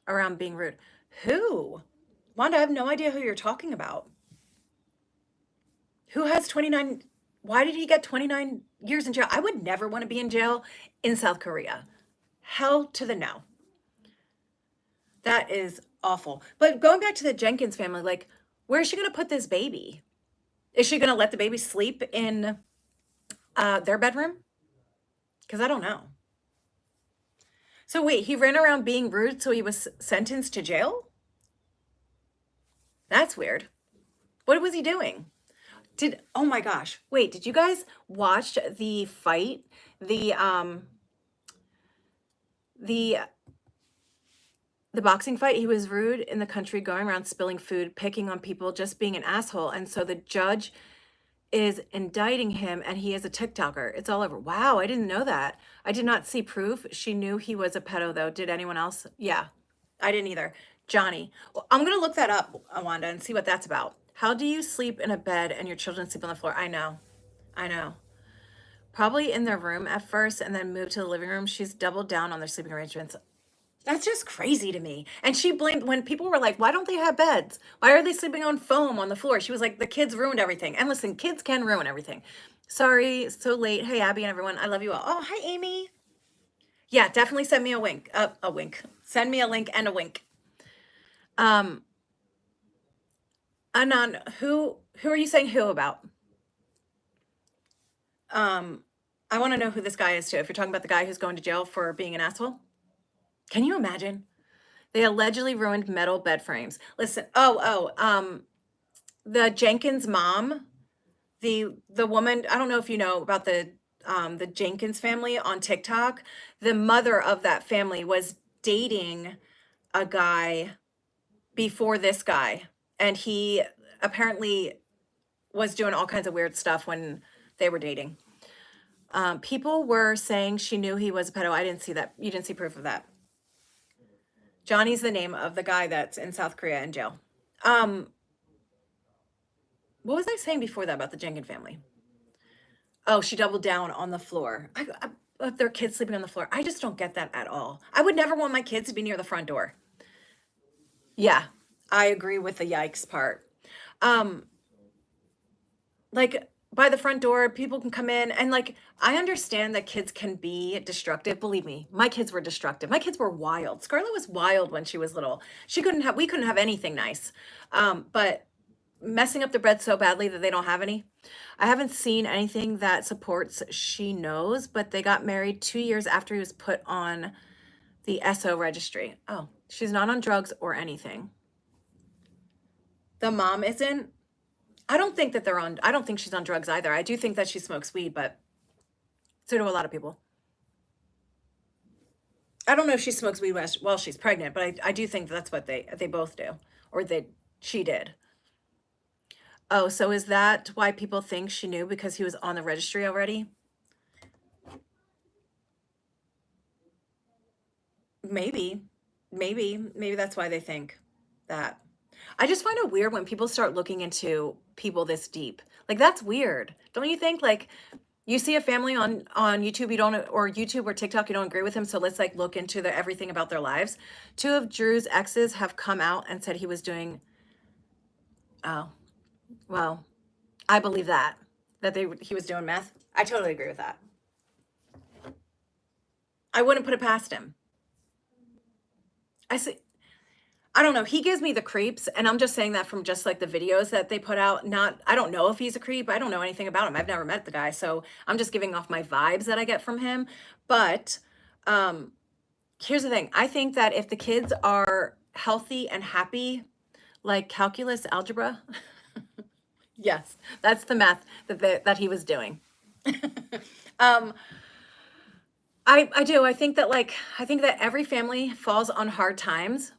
around being rude. Who? Wanda, I have no idea who you're talking about. Who has 29? Why did he get 29 years in jail? I would never want to be in jail in South Korea. Hell to the no. That is awful. But going back to the Jenkins family, like, where is she going to put this baby? Is she going to let the baby sleep in their bedroom? Because I don't know. So wait, he ran around being rude, so he was sentenced to jail? That's weird. What was he doing? Oh my gosh. Wait, did you guys watch the fight? The The boxing fight, he was rude in the country, going around spilling food, picking on people, just being an asshole. And so the judge is indicting him and he is a TikToker. It's all over. Wow, I didn't know that. I did not see proof. She knew he was a pedo though. Did anyone else? Yeah, I didn't either. Johnny. Well, I'm going to look that up, Wanda, and see what that's about. How do you sleep in a bed and your children sleep on the floor? I know. I know. Probably in their room at first and then moved to the living room. She's doubled down on their sleeping arrangements. That's just crazy to me. And she blamed when people were like, why don't they have beds? Why are they sleeping on foam on the floor? She was like, the kids ruined everything. And listen, kids can ruin everything. Sorry, so late. Hey, Abby and everyone. I love you all. Oh, hi, Amy. Yeah, definitely send me a wink. A wink. Send me a link and a wink. Anon, who are you saying who about? I want to know who this guy is too. If you're talking about the guy who's going to jail for being an asshole. Can you imagine? They allegedly ruined metal bed frames. Listen, the Jenkins mom, the woman, I don't know if you know about the Jenkins family on TikTok. The mother of that family was dating a guy before this guy, and he apparently was doing all kinds of weird stuff when they were dating. People were saying she knew he was a pedo. I didn't see that. You didn't see proof of that. Johnny's the name of the guy that's in South Korea in jail. What was I saying before that about the Jenkins family? Oh, she doubled down on the floor. Their kids sleeping on the floor. I just don't get that at all. I would never want my kids to be near the front door. Yeah, I agree with the yikes part. Like by the front door, people can come in and like, I understand that kids can be destructive. Believe me, my kids were destructive. My kids were wild. Scarlett was wild when she was little. We couldn't have anything nice. But messing up the bread so badly that they don't have any. I haven't seen anything that supports she knows, but they got married 2 years after he was put on the SO registry. Oh, she's not on drugs or anything. The mom isn't. I don't think she's on drugs either. I do think that she smokes weed, but so do a lot of people. I don't know if she smokes weed while she's pregnant, but I do think that's what they both do, or she did. Oh, so is that why people think she knew because he was on the registry already? Maybe that's why they think that. I just find it weird when people start looking into people this deep. Like that's weird. Don't you think? Like you see a family on YouTube, or YouTube or TikTok, you don't agree with him, so let's like look into everything about their lives. 2 of Drew's exes have come out and said he was doing. Oh, well, I believe that he was doing meth. I totally agree with that. I wouldn't put it past him. I see. I don't know. He gives me the creeps, and I'm just saying that from just like the videos that they put out. I don't know if he's a creep. I don't know anything about him. I've never met the guy, so I'm just giving off my vibes that I get from him. But here's the thing. I think that if the kids are healthy and happy, like calculus, algebra, yes, that's the math that he was doing. I do. I think that every family falls on hard times.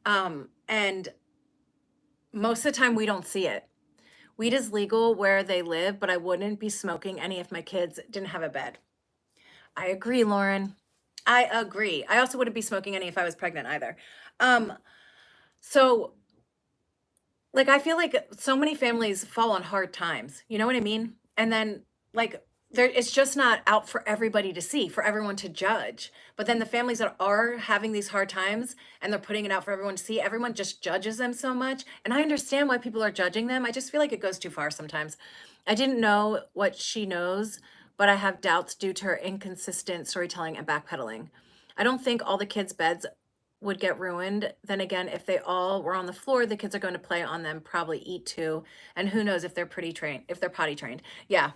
And most of the time we don't see it. Weed is legal where they live, but I wouldn't be smoking any if my kids didn't have a bed. I agree, Lauren. I agree. I also wouldn't be smoking any if I was pregnant either. So like, I feel like so many families fall on hard times. You know what I mean? And then like, it's just not out for everybody to see, for everyone to judge. But then the families that are having these hard times and they're putting it out for everyone to see, everyone just judges them so much. And I understand why people are judging them. I just feel like it goes too far sometimes. I didn't know what she knows, but I have doubts due to her inconsistent storytelling and backpedaling. I don't think all the kids' beds would get ruined. Then again, if they all were on the floor, the kids are going to play on them, probably eat too. And who knows if they're potty trained. Yeah.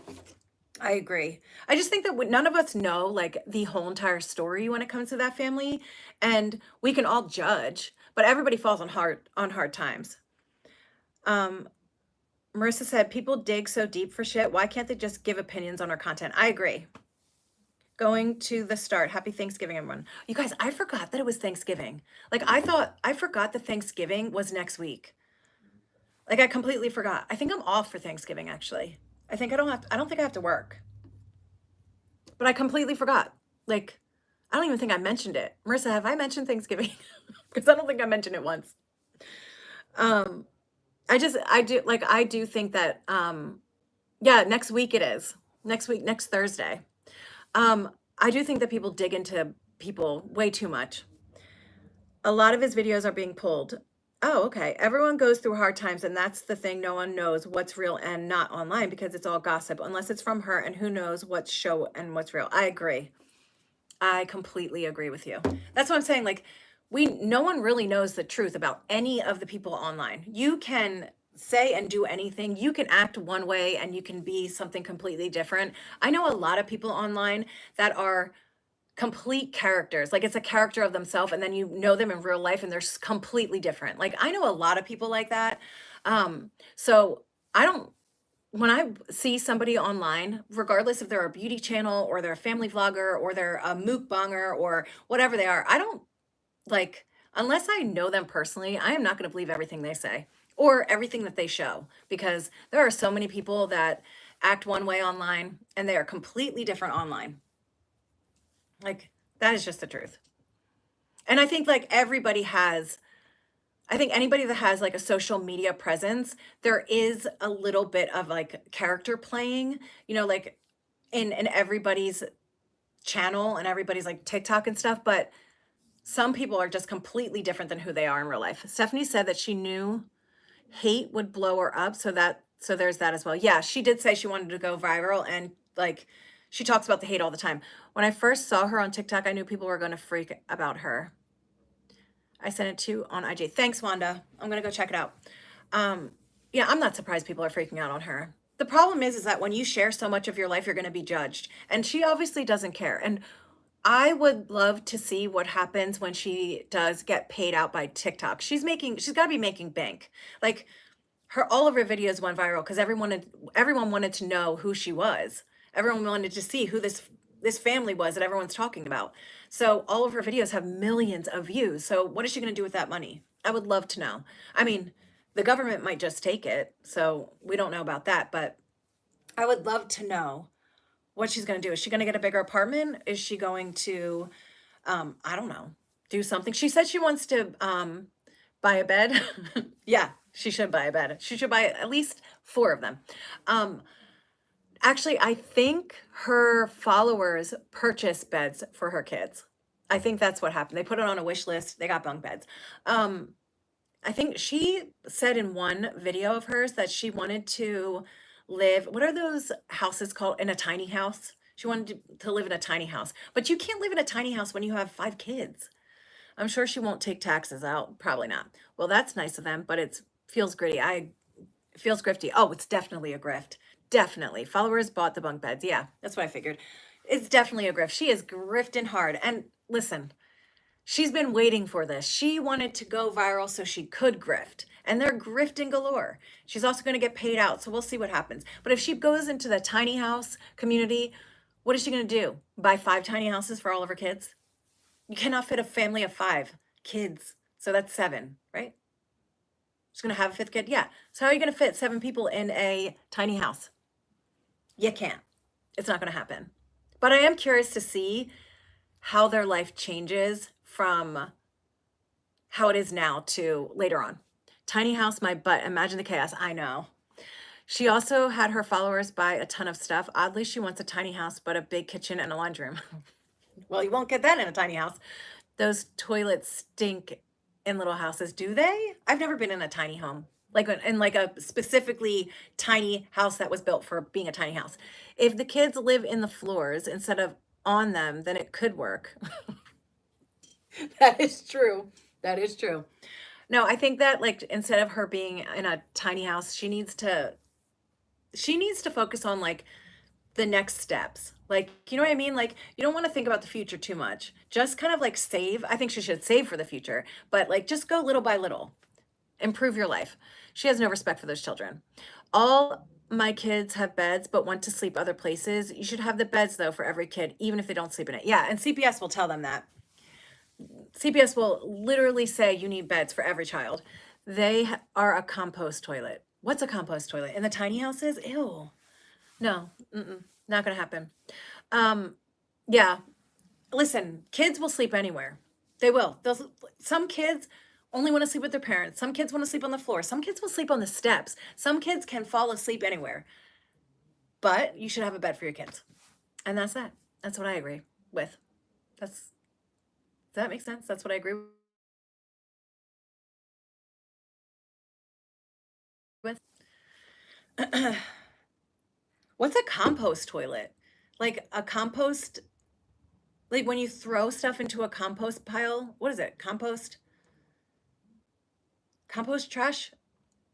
I agree. I just think that none of us know like the whole entire story when it comes to that family, and we can all judge, but everybody falls on hard times. Marissa said, people dig so deep for shit. Why can't they just give opinions on our content? I agree. Going to the start. Happy Thanksgiving, everyone. You guys, I forgot that it was Thanksgiving. Like I forgot that Thanksgiving was next week. Like I completely forgot. I think I'm off for Thanksgiving actually. I don't think I have to work. But I completely forgot. Like I don't even think I mentioned it. Marissa, have I mentioned Thanksgiving? Because I don't think I mentioned it once. Um I do think that yeah, next week it is. Next week, next Thursday. I do think that people dig into people way too much. A lot of his videos are being pulled. Oh, okay. Everyone goes through hard times, and that's the thing. No one knows what's real and not online because it's all gossip, unless it's from her, and who knows what's show and what's real. I agree. I completely agree with you. That's what I'm saying. Like, no one really knows the truth about any of the people online. You can say and do anything. You can act one way and you can be something completely different. I know a lot of people online that are complete characters. Like it's a character of themselves, and then you know them in real life and they're completely different. Like I know a lot of people like that. So I don't, when I see somebody online, regardless if they're a beauty channel or they're a family vlogger or they're a mukbanger or whatever they are, I don't like, unless I know them personally, I am not going to believe everything they say or everything that they show, because there are so many people that act one way online and they are completely different online. Like that is just the truth. And I think like I think anybody that has like a social media presence, there is a little bit of like character playing, like in everybody's channel and everybody's like TikTok and stuff, but some people are just completely different than who they are in real life. Stephanie said that she knew hate would blow her up, so there's that as well. Yeah, she did say she wanted to go viral, and like she talks about the hate all the time. When I first saw her on TikTok, I knew people were going to freak about her. I sent it to you on IG. Thanks, Wanda. I'm going to go check it out. Yeah, I'm not surprised people are freaking out on her. The problem is that when you share so much of your life, you're going to be judged. And she obviously doesn't care. And I would love to see what happens when she does get paid out by TikTok. She's got to be making bank. Like all of her videos went viral because everyone wanted to know who she was. Everyone wanted to see who this family was that everyone's talking about. So all of her videos have millions of views. So what is she going to do with that money? I would love to know. I mean, the government might just take it, so we don't know about that, but I would love to know what she's going to do. Is she going to get a bigger apartment? Is she going to, I don't know, do something? She said she wants to buy a bed. Yeah, she should buy a bed. She should buy at least 4 of them. Actually, I think her followers purchase beds for her kids. I think that's what happened. They put it on a wish list. They got bunk beds. I think she said in one video of hers that she wanted to live, what are those houses called? In a tiny house. She wanted to live in a tiny house. But you can't live in a tiny house when you have 5 kids. I'm sure she won't take taxes out. Probably not. Well, that's nice of them, but it feels gritty. It feels grifty. Oh, it's definitely a grift. Definitely. Followers bought the bunk beds. Yeah, that's what I figured. It's definitely a grift. She is grifting hard. And listen, she's been waiting for this. She wanted to go viral so she could grift. And they're grifting galore. She's also going to get paid out. So we'll see what happens. But if she goes into the tiny house community, what is she going to do? Buy 5 tiny houses for all of her kids? You cannot fit a family of 5 kids. So that's 7, right? She's going to have a 5th kid? Yeah. So how are you going to fit 7 people in a tiny house? You can't. It's not going to happen. But I am curious to see how their life changes from how it is now to later on. Tiny house, my butt. Imagine the chaos. I know. She also had her followers buy a ton of stuff. Oddly, she wants a tiny house, but a big kitchen and a laundry room. Well, you won't get that in a tiny house. Those toilets stink in little houses, do they? I've never been in a tiny home, like in like a specifically tiny house that was built for being a tiny house. If the kids live in the floors instead of on them, then it could work. That is true. That is true. No, I think that like instead of her being in a tiny house, she needs to focus on like the next steps. Like, you know what I mean? Like, you don't want to think about the future too much. Just kind of like save. I think she should save for the future, but like just go little by little. Improve your life. She has no respect for those children. All my kids have beds but want to sleep other places. You should have the beds though for every kid, even if they don't sleep in it. Yeah, and CPS will tell them that. CPS will literally say you need beds for every child. They are a compost toilet. What's a compost toilet? In the tiny houses? Ew. No, not gonna happen. Um, yeah. Listen, kids will sleep anywhere. They will. Some kids only want to sleep with their parents. Some kids want to sleep on the floor. Some kids will sleep on the steps. Some kids can fall asleep anywhere. But you should have a bed for your kids. And that's that. That's what I agree with. Does that make sense? That's what I agree with. What's a compost toilet? Like a compost, like when you throw stuff into a compost pile, what is it? Compost trash?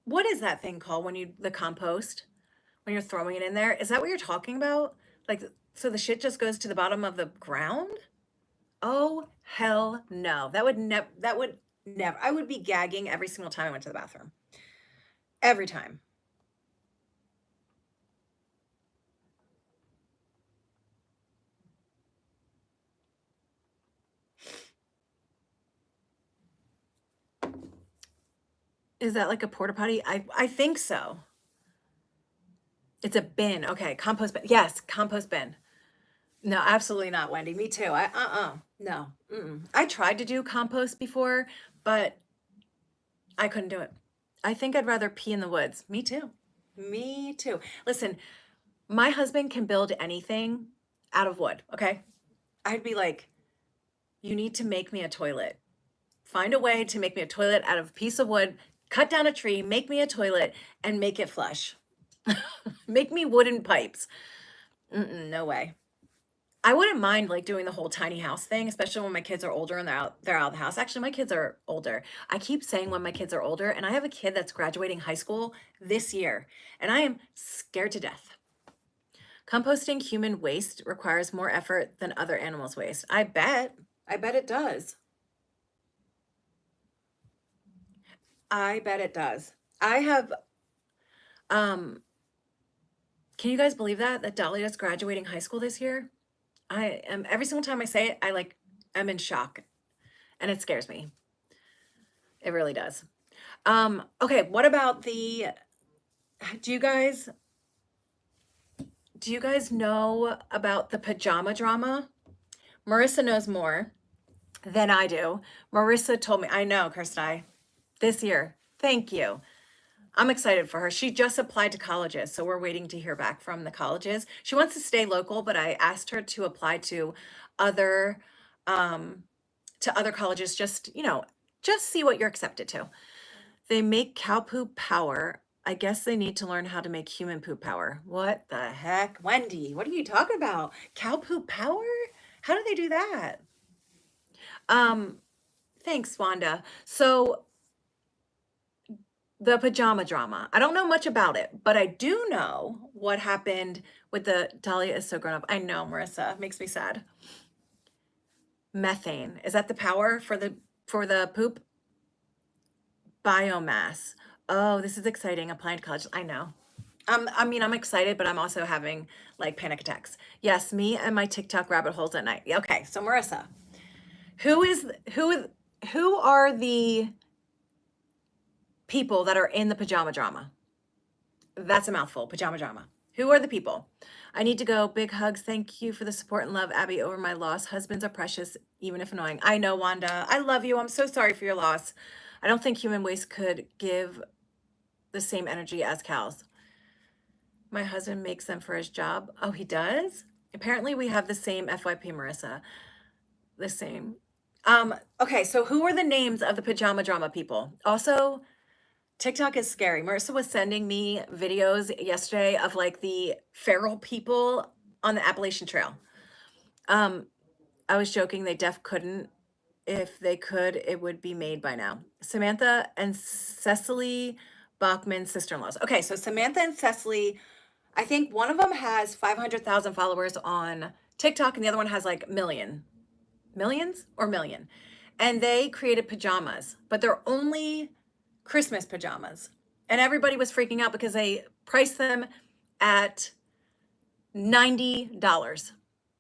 What is that thing called when the compost, when you're throwing it in there? Is that what you're talking about? Like, so the shit just goes to the bottom of the ground? Oh, hell no. That would never, I would be gagging every single time I went to the bathroom. Every time. Is that like a porta potty? I think so. It's a bin. Okay, compost bin. Yes, compost bin. No, absolutely not, Wendy. Me too. No. Mm-mm. I tried to do compost before, but I couldn't do it. I think I'd rather pee in the woods. Me too. Me too. Listen, my husband can build anything out of wood, okay? I'd be like, you need to make me a toilet. Find a way to make me a toilet out of a piece of wood, cut down a tree, make me a toilet, and make it flush. Make me wooden pipes. No way. I wouldn't mind like doing the whole tiny house thing, especially when my kids are older and they're out of the house. Actually, my kids are older. I keep saying when my kids are older, and I have a kid that's graduating high school this year, and I am scared to death. Composting human waste requires more effort than other animals' waste. I bet. I bet it does. I bet it does. I have um can you guys believe that Dahlia's graduating high school this year? I am every single time I say it, I'm in shock and it scares me. It really does. Okay, what about do you guys do you guys know about the pajama drama? Marissa knows more than I do. Marissa told me, I know, Kirsty, this year. Thank you. I'm excited for her. She just applied to colleges, so we're waiting to hear back from the colleges. She wants to stay local, but I asked her to apply other um to other colleges just, just see what you're accepted to. They make cow poop power. I guess they need to learn how to make human poop power. What the heck? Wendy, what are you talking about? Cow poop power? How do they do that? Um, thanks, Wanda. So the pajama drama. I don't know much about it, but I do know what happened with the Dahlia is so grown up. I know, Marissa, makes me sad. Methane. Is that the power for the poop? Biomass. Oh, this is exciting. Applying to college. I know. I mean, I'm excited, but I'm also having like panic attacks. Yes, me and my TikTok rabbit holes at night. Okay, so Marissa, who is who who are the people that are in the pajama drama? That's a mouthful. Pajama drama. Who are the people? I need to go. Big hugs. Thank you for the support and love, Abby, over my loss. Husbands are precious, even if annoying. I know, Wanda. I love you. I'm so sorry for your loss. I don't think human waste could give the same energy as cows. My husband makes them for his job. Oh, he does? Apparently we have the same FYP, Marissa. The same. Okay, so who are the names of the pajama drama people? Also, TikTok is scary. Marissa was sending me videos yesterday of like the feral people on the Appalachian Trail. Um, I was joking, they def couldn't. If they could, it would be made by now. Samantha and Cecily Bachman's sister-in-laws. Okay, so Samantha and Cecily, I think one of them has 500,000 followers on TikTok and the other one has like millions or million. And they created pajamas, but they're only Christmas pajamas. And everybody was freaking out because they price them at $90.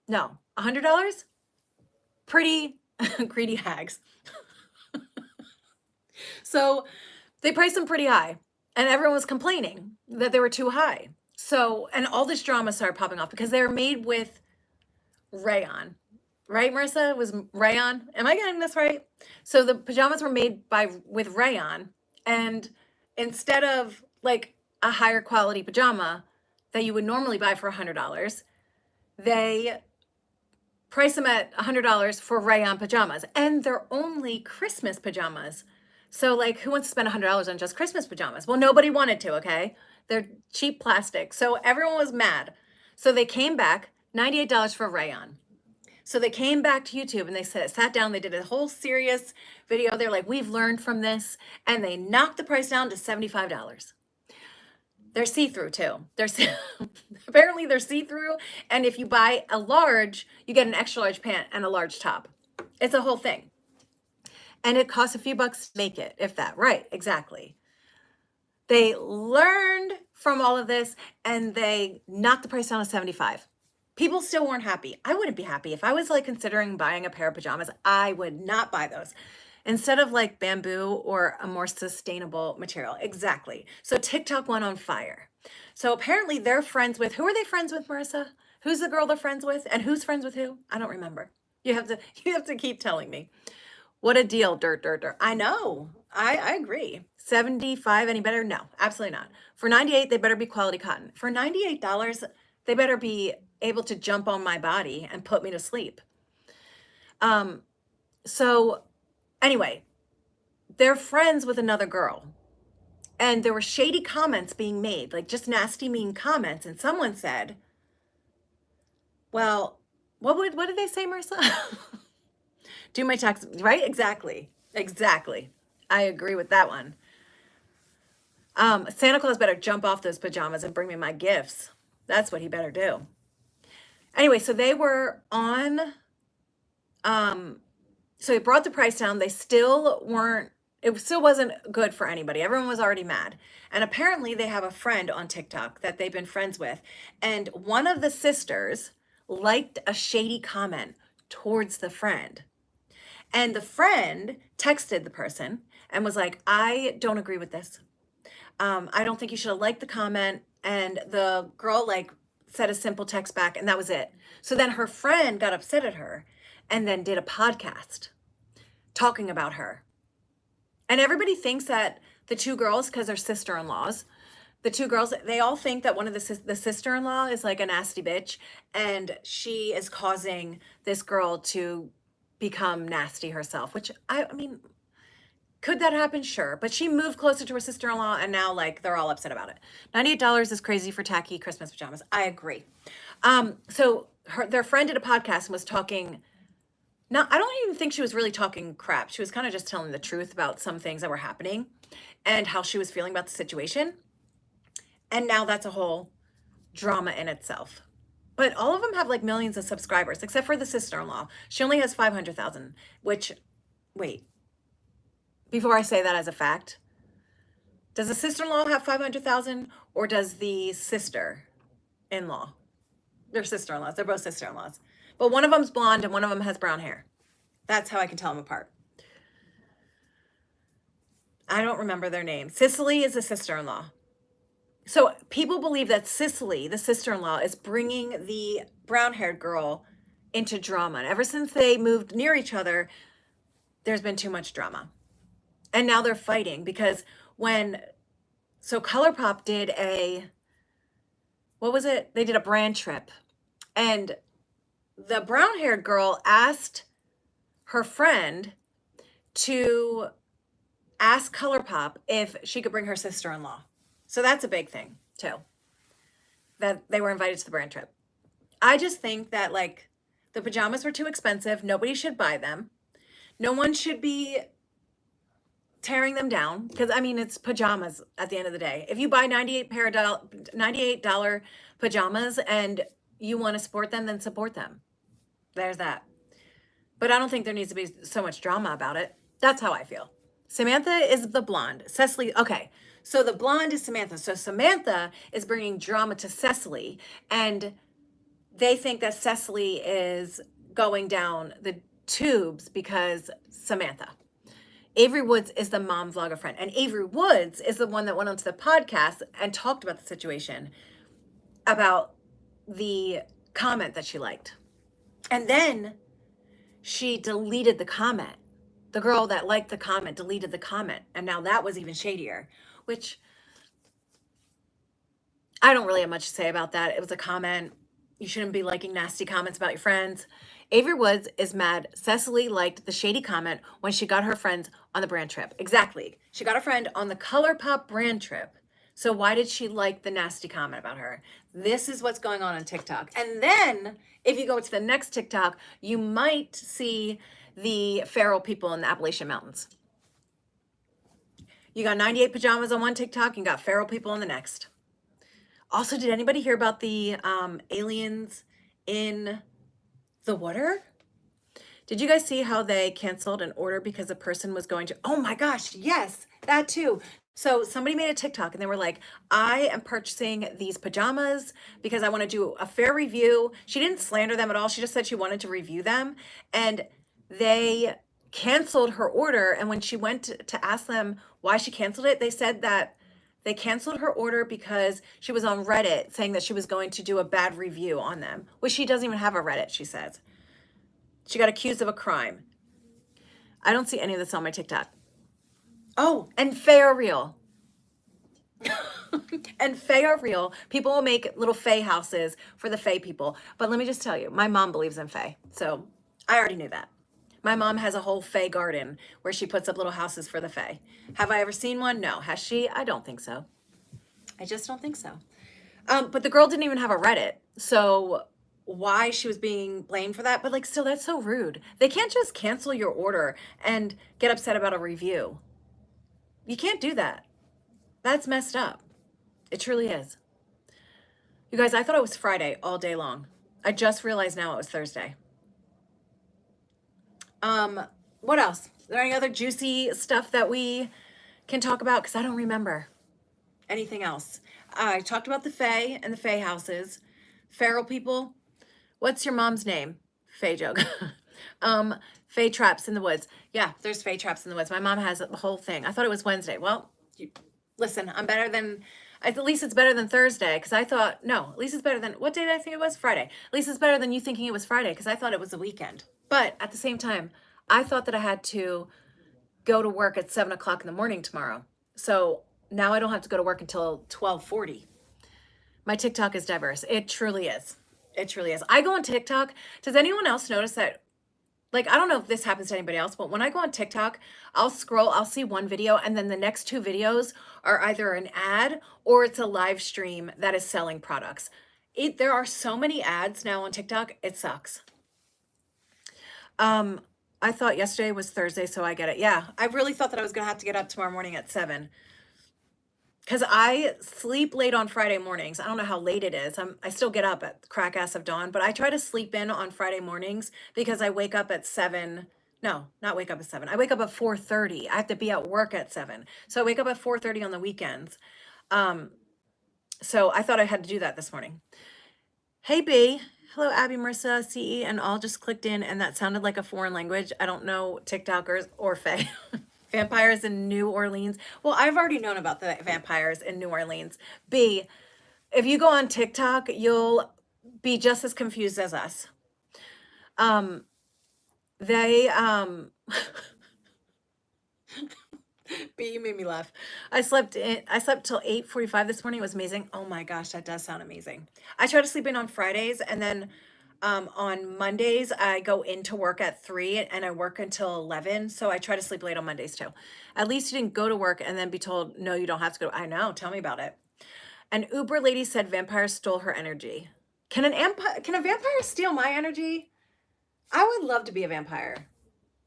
No, $100? Pretty greedy hags. So they priced them pretty high, and everyone was complaining that they were too high. So, and all this drama started popping off because they were made with rayon. Right, Marissa? It was rayon. Am I getting this right? So the pajamas were made with rayon, and instead of like a higher quality pajama that you would normally buy for $100, they price them at $100 for rayon pajamas, and they're only Christmas pajamas. So like, who wants to spend $100 on just Christmas pajamas? Well, nobody wanted to, okay? They're cheap plastic. So everyone was mad. So they came back, $98 for rayon. So they came back to YouTube and they sat down, they did a whole serious video. They're like, we've learned from this. And they knocked the price down to $75. They're see-through too. Apparently they're see-through. And if you buy a large, you get an extra large pant and a large top. It's a whole thing. And it costs a few bucks to make it, if that. Right, exactly. They learned from all of this and they knocked the price down to $75. People still weren't happy. I wouldn't be happy. If I was like considering buying a pair of pajamas, I would not buy those. Instead of like bamboo or a more sustainable material. Exactly. So TikTok went on fire. So apparently they're friends with, who are they friends with, Marissa? Who's the girl they're friends with? And who's friends with who? I don't remember. You have to keep telling me. What a deal, dirt. I know. I agree. 75 any better? No, absolutely not. For 98, they better be quality cotton. For $98, they better be able to jump on my body and put me to sleep. So anyway, they're friends with another girl. And there were shady comments being made, like just nasty, mean comments. And someone said, well, what did they say, Marissa? Do my tax, right? Exactly. I agree with that one. Santa Claus better jump off those pajamas and bring me my gifts. That's what he better do. Anyway, so they were on, so they brought the price down. They still weren't, it still wasn't good for anybody. Everyone was already mad. And apparently they have a friend on TikTok that they've been friends with. And one of the sisters liked a shady comment towards the friend. And the friend texted the person and was like, I don't agree with this. I don't think you should have liked the comment. And the girl like said a simple text back and that was it. So then her friend got upset at her and then did a podcast talking about her. And everybody thinks that the two girls, because they're sister-in-laws, the two girls, they all think that one of the sister-in-law is like a nasty bitch and she is causing this girl to become nasty herself, which I mean, could that happen? Sure. But she moved closer to her sister-in-law and now like they're all upset about it. $98 is crazy for tacky Christmas pajamas. I agree. So their friend did a podcast and was talking. Now, I don't even think she was really talking crap. She was kind of just telling the truth about some things that were happening and how she was feeling about the situation. And now that's a whole drama in itself. But all of them have like millions of subscribers, except for the sister-in-law. She only has 500,000, which, wait, before I say that as a fact, does the sister-in-law have 500,000 or does the sister-in-law? They're sister-in-laws. They're both sister-in-laws. But one of them's blonde and one of them has brown hair. That's how I can tell them apart. I don't remember their name. Cicely is a sister-in-law. So people believe that Cicely, the sister-in-law, is bringing the brown-haired girl into drama. And ever since they moved near each other, there's been too much drama. And now they're fighting because so ColourPop did what was it? They did a brand trip. And the brown-haired girl asked her friend to ask ColourPop if she could bring her sister-in-law. So that's a big thing too, that they were invited to the brand trip. I just think that like the pajamas were too expensive. Nobody should buy them. No one should be tearing them down because I mean, it's pajamas at the end of the day. If you buy $98 pajamas and you want to support them, then support them. There's that. But I don't think there needs to be so much drama about it. That's how I feel. Samantha is the blonde. Cecily, okay. So the blonde is Samantha. So Samantha is bringing drama to Cecily, and they think that Cecily is going down the tubes because Samantha. Avery Woods is the mom vlogger friend, and Avery Woods is the one that went onto the podcast and talked about the situation, about the comment that she liked. And then she deleted the comment. The girl that liked the comment deleted the comment. And now that was even shadier, which I don't really have much to say about that. It was a comment. You shouldn't be liking nasty comments about your friends. Avery Woods is mad Cecily liked the shady comment when she got her friends on the brand trip. Exactly. She got a friend on the ColourPop brand trip. So why did she like the nasty comment about her? This is what's going on TikTok. And then if you go to the next TikTok, you might see the feral people in the Appalachian Mountains. You got 98 pajamas on one TikTok, you got feral people on the next. Also, did anybody hear about the aliens in the water? Did you guys see how they canceled an order because a person was going to, oh my gosh, yes, that too. So somebody made a TikTok and they were like, I am purchasing these pajamas because I want to do a fair review. She didn't slander them at all. She just said she wanted to review them. And they canceled her order. And when she went to ask them why she canceled it, they said that they canceled her order because she was on Reddit saying that she was going to do a bad review on them, which she doesn't even have a Reddit, she says. She got accused of a crime. I don't see any of this on my TikTok. Oh, and Faye are real. And Faye are real. People will make little Faye houses for the Faye people. But let me just tell you, my mom believes in Faye. So I already knew that. My mom has a whole Faye garden where she puts up little houses for the Faye. Have I ever seen one? No. Has she? I don't think so. I just don't think so. But the girl didn't even have a Reddit. So why she was being blamed for that? But like, still, that's so rude. They can't just cancel your order and get upset about a review. You can't do that. That's messed up. It truly is. You guys, I thought it was Friday all day long. I just realized now it was Thursday. What else? Is there any other juicy stuff that we can talk about? Because I don't remember anything else. I talked about the Fae and the Fae houses. Feral people. What's your mom's name? Fae joke. Fae traps in the woods. Yeah, there's Fae traps in the woods. My mom has the whole thing. I thought it was Wednesday. Well, listen, I'm better than, at least it's better than Thursday, because I thought, no, at least it's better than, what day did I think it was? Friday. At least it's better than you thinking it was Friday, because I thought it was the weekend. But at the same time, I thought that I had to go to work at 7 o'clock in the morning tomorrow. So now I don't have to go to work until 12:40. My TikTok is diverse. It truly is. It truly is. I go on TikTok. Does anyone else notice that? Like, I don't know if this happens to anybody else, but when I go on TikTok, I'll scroll, I'll see one video, and then the next two videos are either an ad or it's a live stream that is selling products. There are so many ads now on TikTok, it sucks. I thought yesterday was Thursday, so I get it. Yeah, I really thought that I was gonna have to get up tomorrow morning at 7. Because I sleep late on Friday mornings. I don't know how late it is. I still get up at crack ass of dawn, but I try to sleep in on Friday mornings because I wake up at 7. No, not wake up at 7. I wake up at 4:30. I have to be at work at 7. So I wake up at 4:30 on the weekends. So I thought I had to do that this morning. Hey, B. Hello, Abby, Marissa, CE, and all just clicked in, and that sounded like a foreign language. I don't know TikTokers or Faye. Vampires in New Orleans. Well, I've already known about the vampires in New Orleans. B, if you go on TikTok, you'll be just as confused as us. They B, you made me laugh. I slept till 8:45 this morning. It was amazing. Oh my gosh, that does sound amazing. I try to sleep in on Fridays, and then on Mondays, I go into work at 3 and I work until 11. So I try to sleep late on Mondays too. At least you didn't go to work and then be told, no, you don't have to go. I know. Tell me about it. An Uber lady said vampires stole her energy. Can a vampire steal my energy? I would love to be a vampire.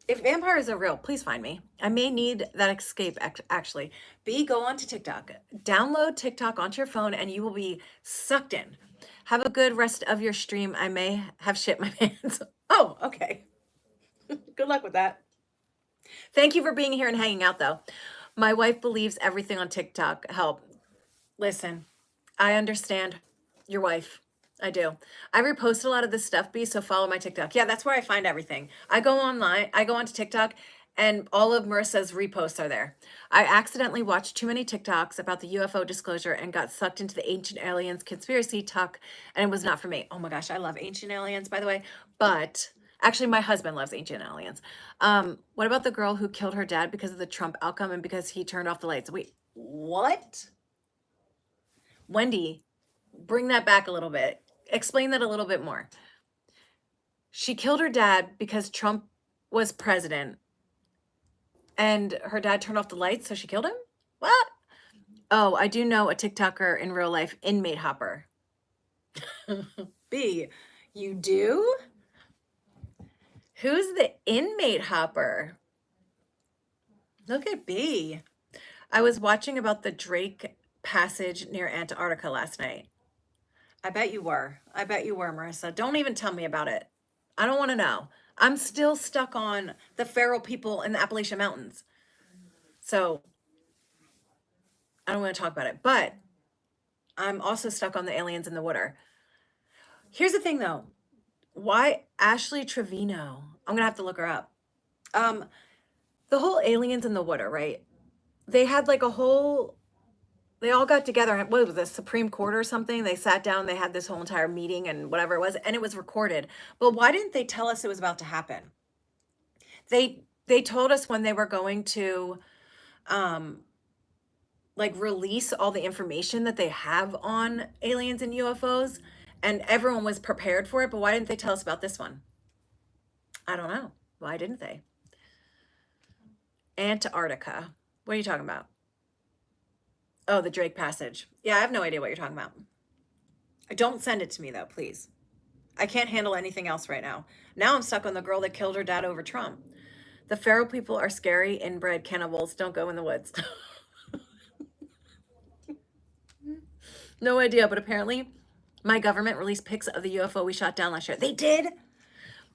If vampires are real, please find me. I may need that escape, actually. B, go on to TikTok. Download TikTok onto your phone and you will be sucked in. Have a good rest of your stream. I may have shit my pants. Oh, okay. Good luck with that. Thank you for being here and hanging out, though. My wife believes everything on TikTok. Help. Listen, I understand your wife. I do. I repost a lot of this stuff, B, so follow my TikTok. Yeah, that's where I find everything. I go online, I go onto TikTok, and all of Marissa's reposts are there. I accidentally watched too many TikToks about the UFO disclosure and got sucked into the ancient aliens conspiracy talk, and it was not for me. Oh my gosh, I love ancient aliens, by the way. But actually, my husband loves ancient aliens. What about the girl who killed her dad because of the Trump outcome and because he turned off the lights? Wait, what? Wendy, bring that back a little bit. Explain that a little bit more. She killed her dad because Trump was president and her dad turned off the lights, so she killed him? What? Oh, I do know a TikToker in real life, inmate hopper. B, you do? Who's the inmate hopper? Look at B. I was watching about the Drake passage near Antarctica last night. I bet you were. I bet you were, Marissa. Don't even tell me about it. I don't want to know. I'm still stuck on the feral people in the Appalachian Mountains. So I don't want to talk about it. But I'm also stuck on the aliens in the water. Here's the thing, though. Why Ashley Trevino? I'm going to have to look her up. The whole aliens in the water, right? They had like a whole, they all got together. What was this, Supreme Court or something? They sat down, they had this whole entire meeting and whatever it was, and it was recorded. But why didn't they tell us it was about to happen? They told us when they were going to like release all the information that they have on aliens and UFOs, and everyone was prepared for it, but why didn't they tell us about this one? I don't know. Why didn't they? Antarctica. What are you talking about? Oh, the Drake passage. Yeah, I have no idea what you're talking about. Don't send it to me though, please. I can't handle anything else right now. Now I'm stuck on the girl that killed her dad over Trump. The feral people are scary, inbred cannibals. Don't go in the woods. No idea, but apparently my government released pics of the UFO we shot down last year. They did?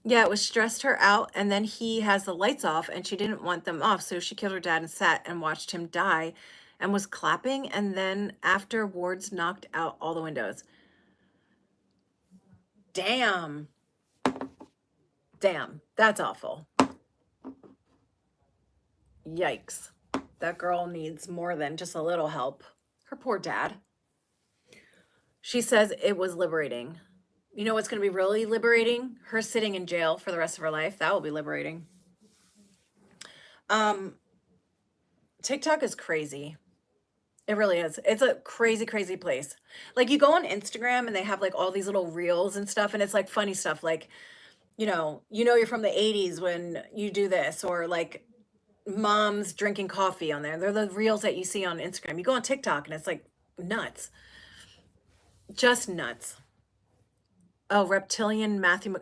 Yeah, it was stressed her out, and then he has the lights off, and she didn't want them off, so she killed her dad and sat and watched him die and was clapping, and then afterwards knocked out all the windows. Damn. Damn, that's awful. Yikes. That girl needs more than just a little help. Her poor dad. She says it was liberating. You know what's going to be really liberating? Her sitting in jail for the rest of her life. That will be liberating. TikTok is crazy. It really is. It's a crazy, crazy place. Like you go on Instagram and they have like all these little reels and stuff, and it's like funny stuff like, you're from the 80s when you do this, or like moms drinking coffee on there. They're the reels that you see on Instagram. You go on TikTok and it's like nuts. Just nuts. Oh, reptilian Matthew.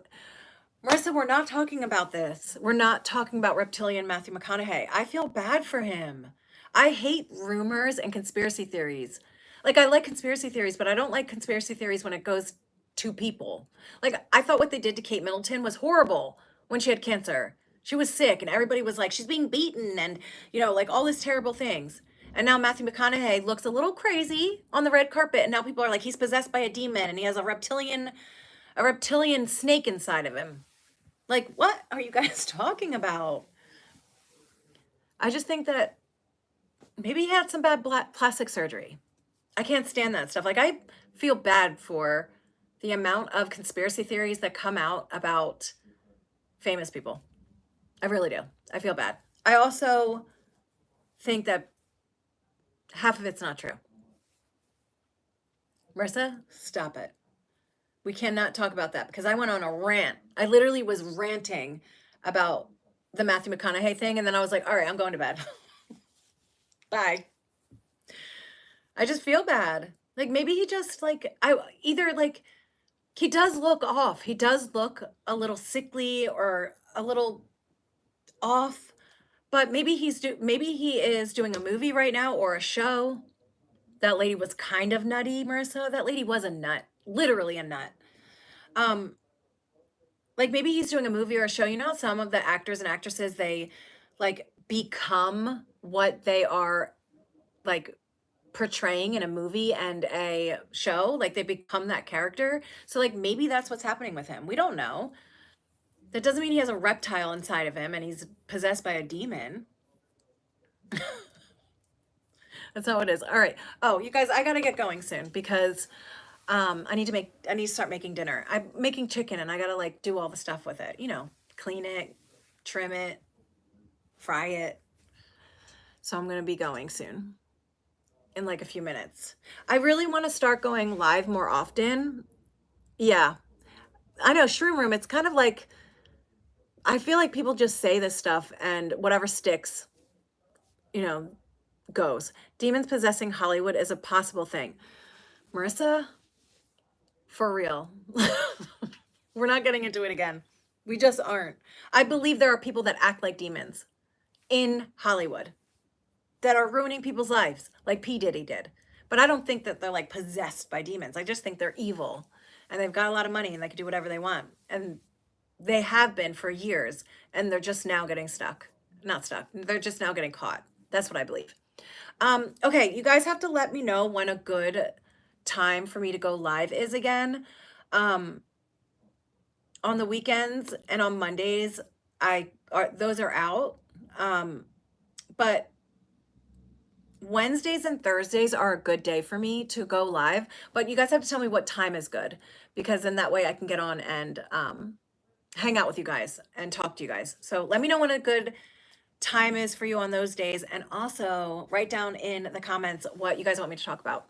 Marissa, we're not talking about this. We're not talking about reptilian Matthew McConaughey. I feel bad for him. I hate rumors and conspiracy theories. Like, I like conspiracy theories, but I don't like conspiracy theories when it goes to people. Like, I thought what they did to Kate Middleton was horrible when she had cancer. She was sick, and everybody was like, she's being beaten, and, like all these terrible things. And now Matthew McConaughey looks a little crazy on the red carpet, and now people are like, he's possessed by a demon, and he has a reptilian snake inside of him. Like, what are you guys talking about? I just think that maybe he had some bad plastic surgery. I can't stand that stuff. Like, I feel bad for the amount of conspiracy theories that come out about famous people. I really do. I feel bad. I also think that half of it's not true. Marissa, stop it. We cannot talk about that because I went on a rant. I literally was ranting about the Matthew McConaughey thing, and then I was like, all right, I'm going to bed. Bye. I just feel bad. Like, maybe he just, he does look off. He does look a little sickly or a little off, but maybe he is doing a movie right now or a show. That lady was kind of nutty, Marissa. That lady was a nut, literally a nut. Like maybe he's doing a movie or a show. Some of the actors and actresses, they like become what they are like portraying in a movie and a show. Like they become that character. So like maybe that's what's happening with him. We don't know. That doesn't mean he has a reptile inside of him and he's possessed by a demon. That's not what it is. All right. Oh, you guys, I gotta get going soon because I need to start making dinner. I'm making chicken and I gotta like do all the stuff with it. You know, clean it, trim it, fry it. So I'm gonna be going soon in like a few minutes. I really want to start going live more often. Yeah, I know, Shroom Room, it's kind of like, I feel like people just say this stuff and whatever sticks, you know, goes. Demons possessing Hollywood is a possible thing. Marissa, for real. We're not getting into it again. We just aren't. I believe there are people that act like demons in Hollywood that are ruining people's lives, like P. Diddy did. But I don't think that they're like possessed by demons. I just think they're evil and they've got a lot of money and they can do whatever they want. And they have been for years and they're just now getting stuck. Not stuck. They're just now getting caught. That's what I believe. Okay, you guys have to let me know when a good time for me to go live is again. On the weekends and on Mondays, those are out. But Wednesdays and Thursdays are a good day for me to go live, but you guys have to tell me what time is good because then that way I can get on and hang out with you guys and talk to you guys. So let me know when a good time is for you on those days, and also write down in the comments what you guys want me to talk about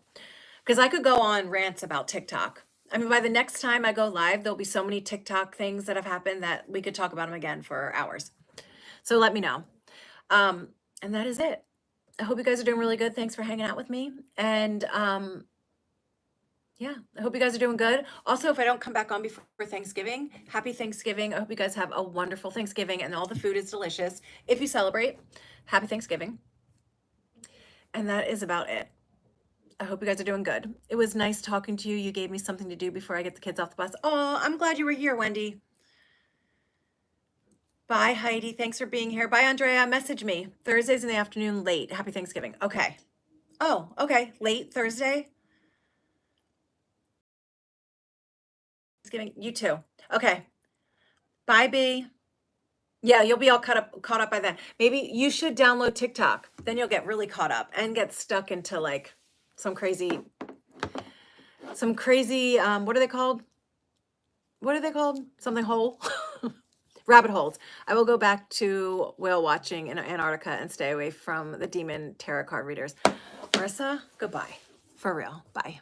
because I could go on rants about TikTok. I mean, by the next time I go live, there'll be so many TikTok things that have happened that we could talk about them again for hours. So let me know. And that is it. I hope you guys are doing really good. Thanks for hanging out with me. And yeah, I hope you guys are doing good. Also, if I don't come back on before Thanksgiving, happy Thanksgiving. I hope you guys have a wonderful Thanksgiving and all the food is delicious. If you celebrate, happy Thanksgiving. And that is about it. I hope you guys are doing good. It was nice talking to you. You gave me something to do before I get the kids off the bus. Oh, I'm glad you were here, Wendy. Bye, Heidi. Thanks for being here. Bye, Andrea. Message me. Thursdays in the afternoon, late. Happy Thanksgiving. Okay. Oh, okay. Late Thursday. Thanksgiving. You too. Okay. Bye, B. Yeah, you'll be all caught up by then. Maybe you should download TikTok. Then you'll get really caught up and get stuck into like some crazy, what are they called? What are they called? Something hole? Rabbit holes. I will go back to whale watching in Antarctica and stay away from the demon tarot card readers. Marissa, goodbye. For real. Bye.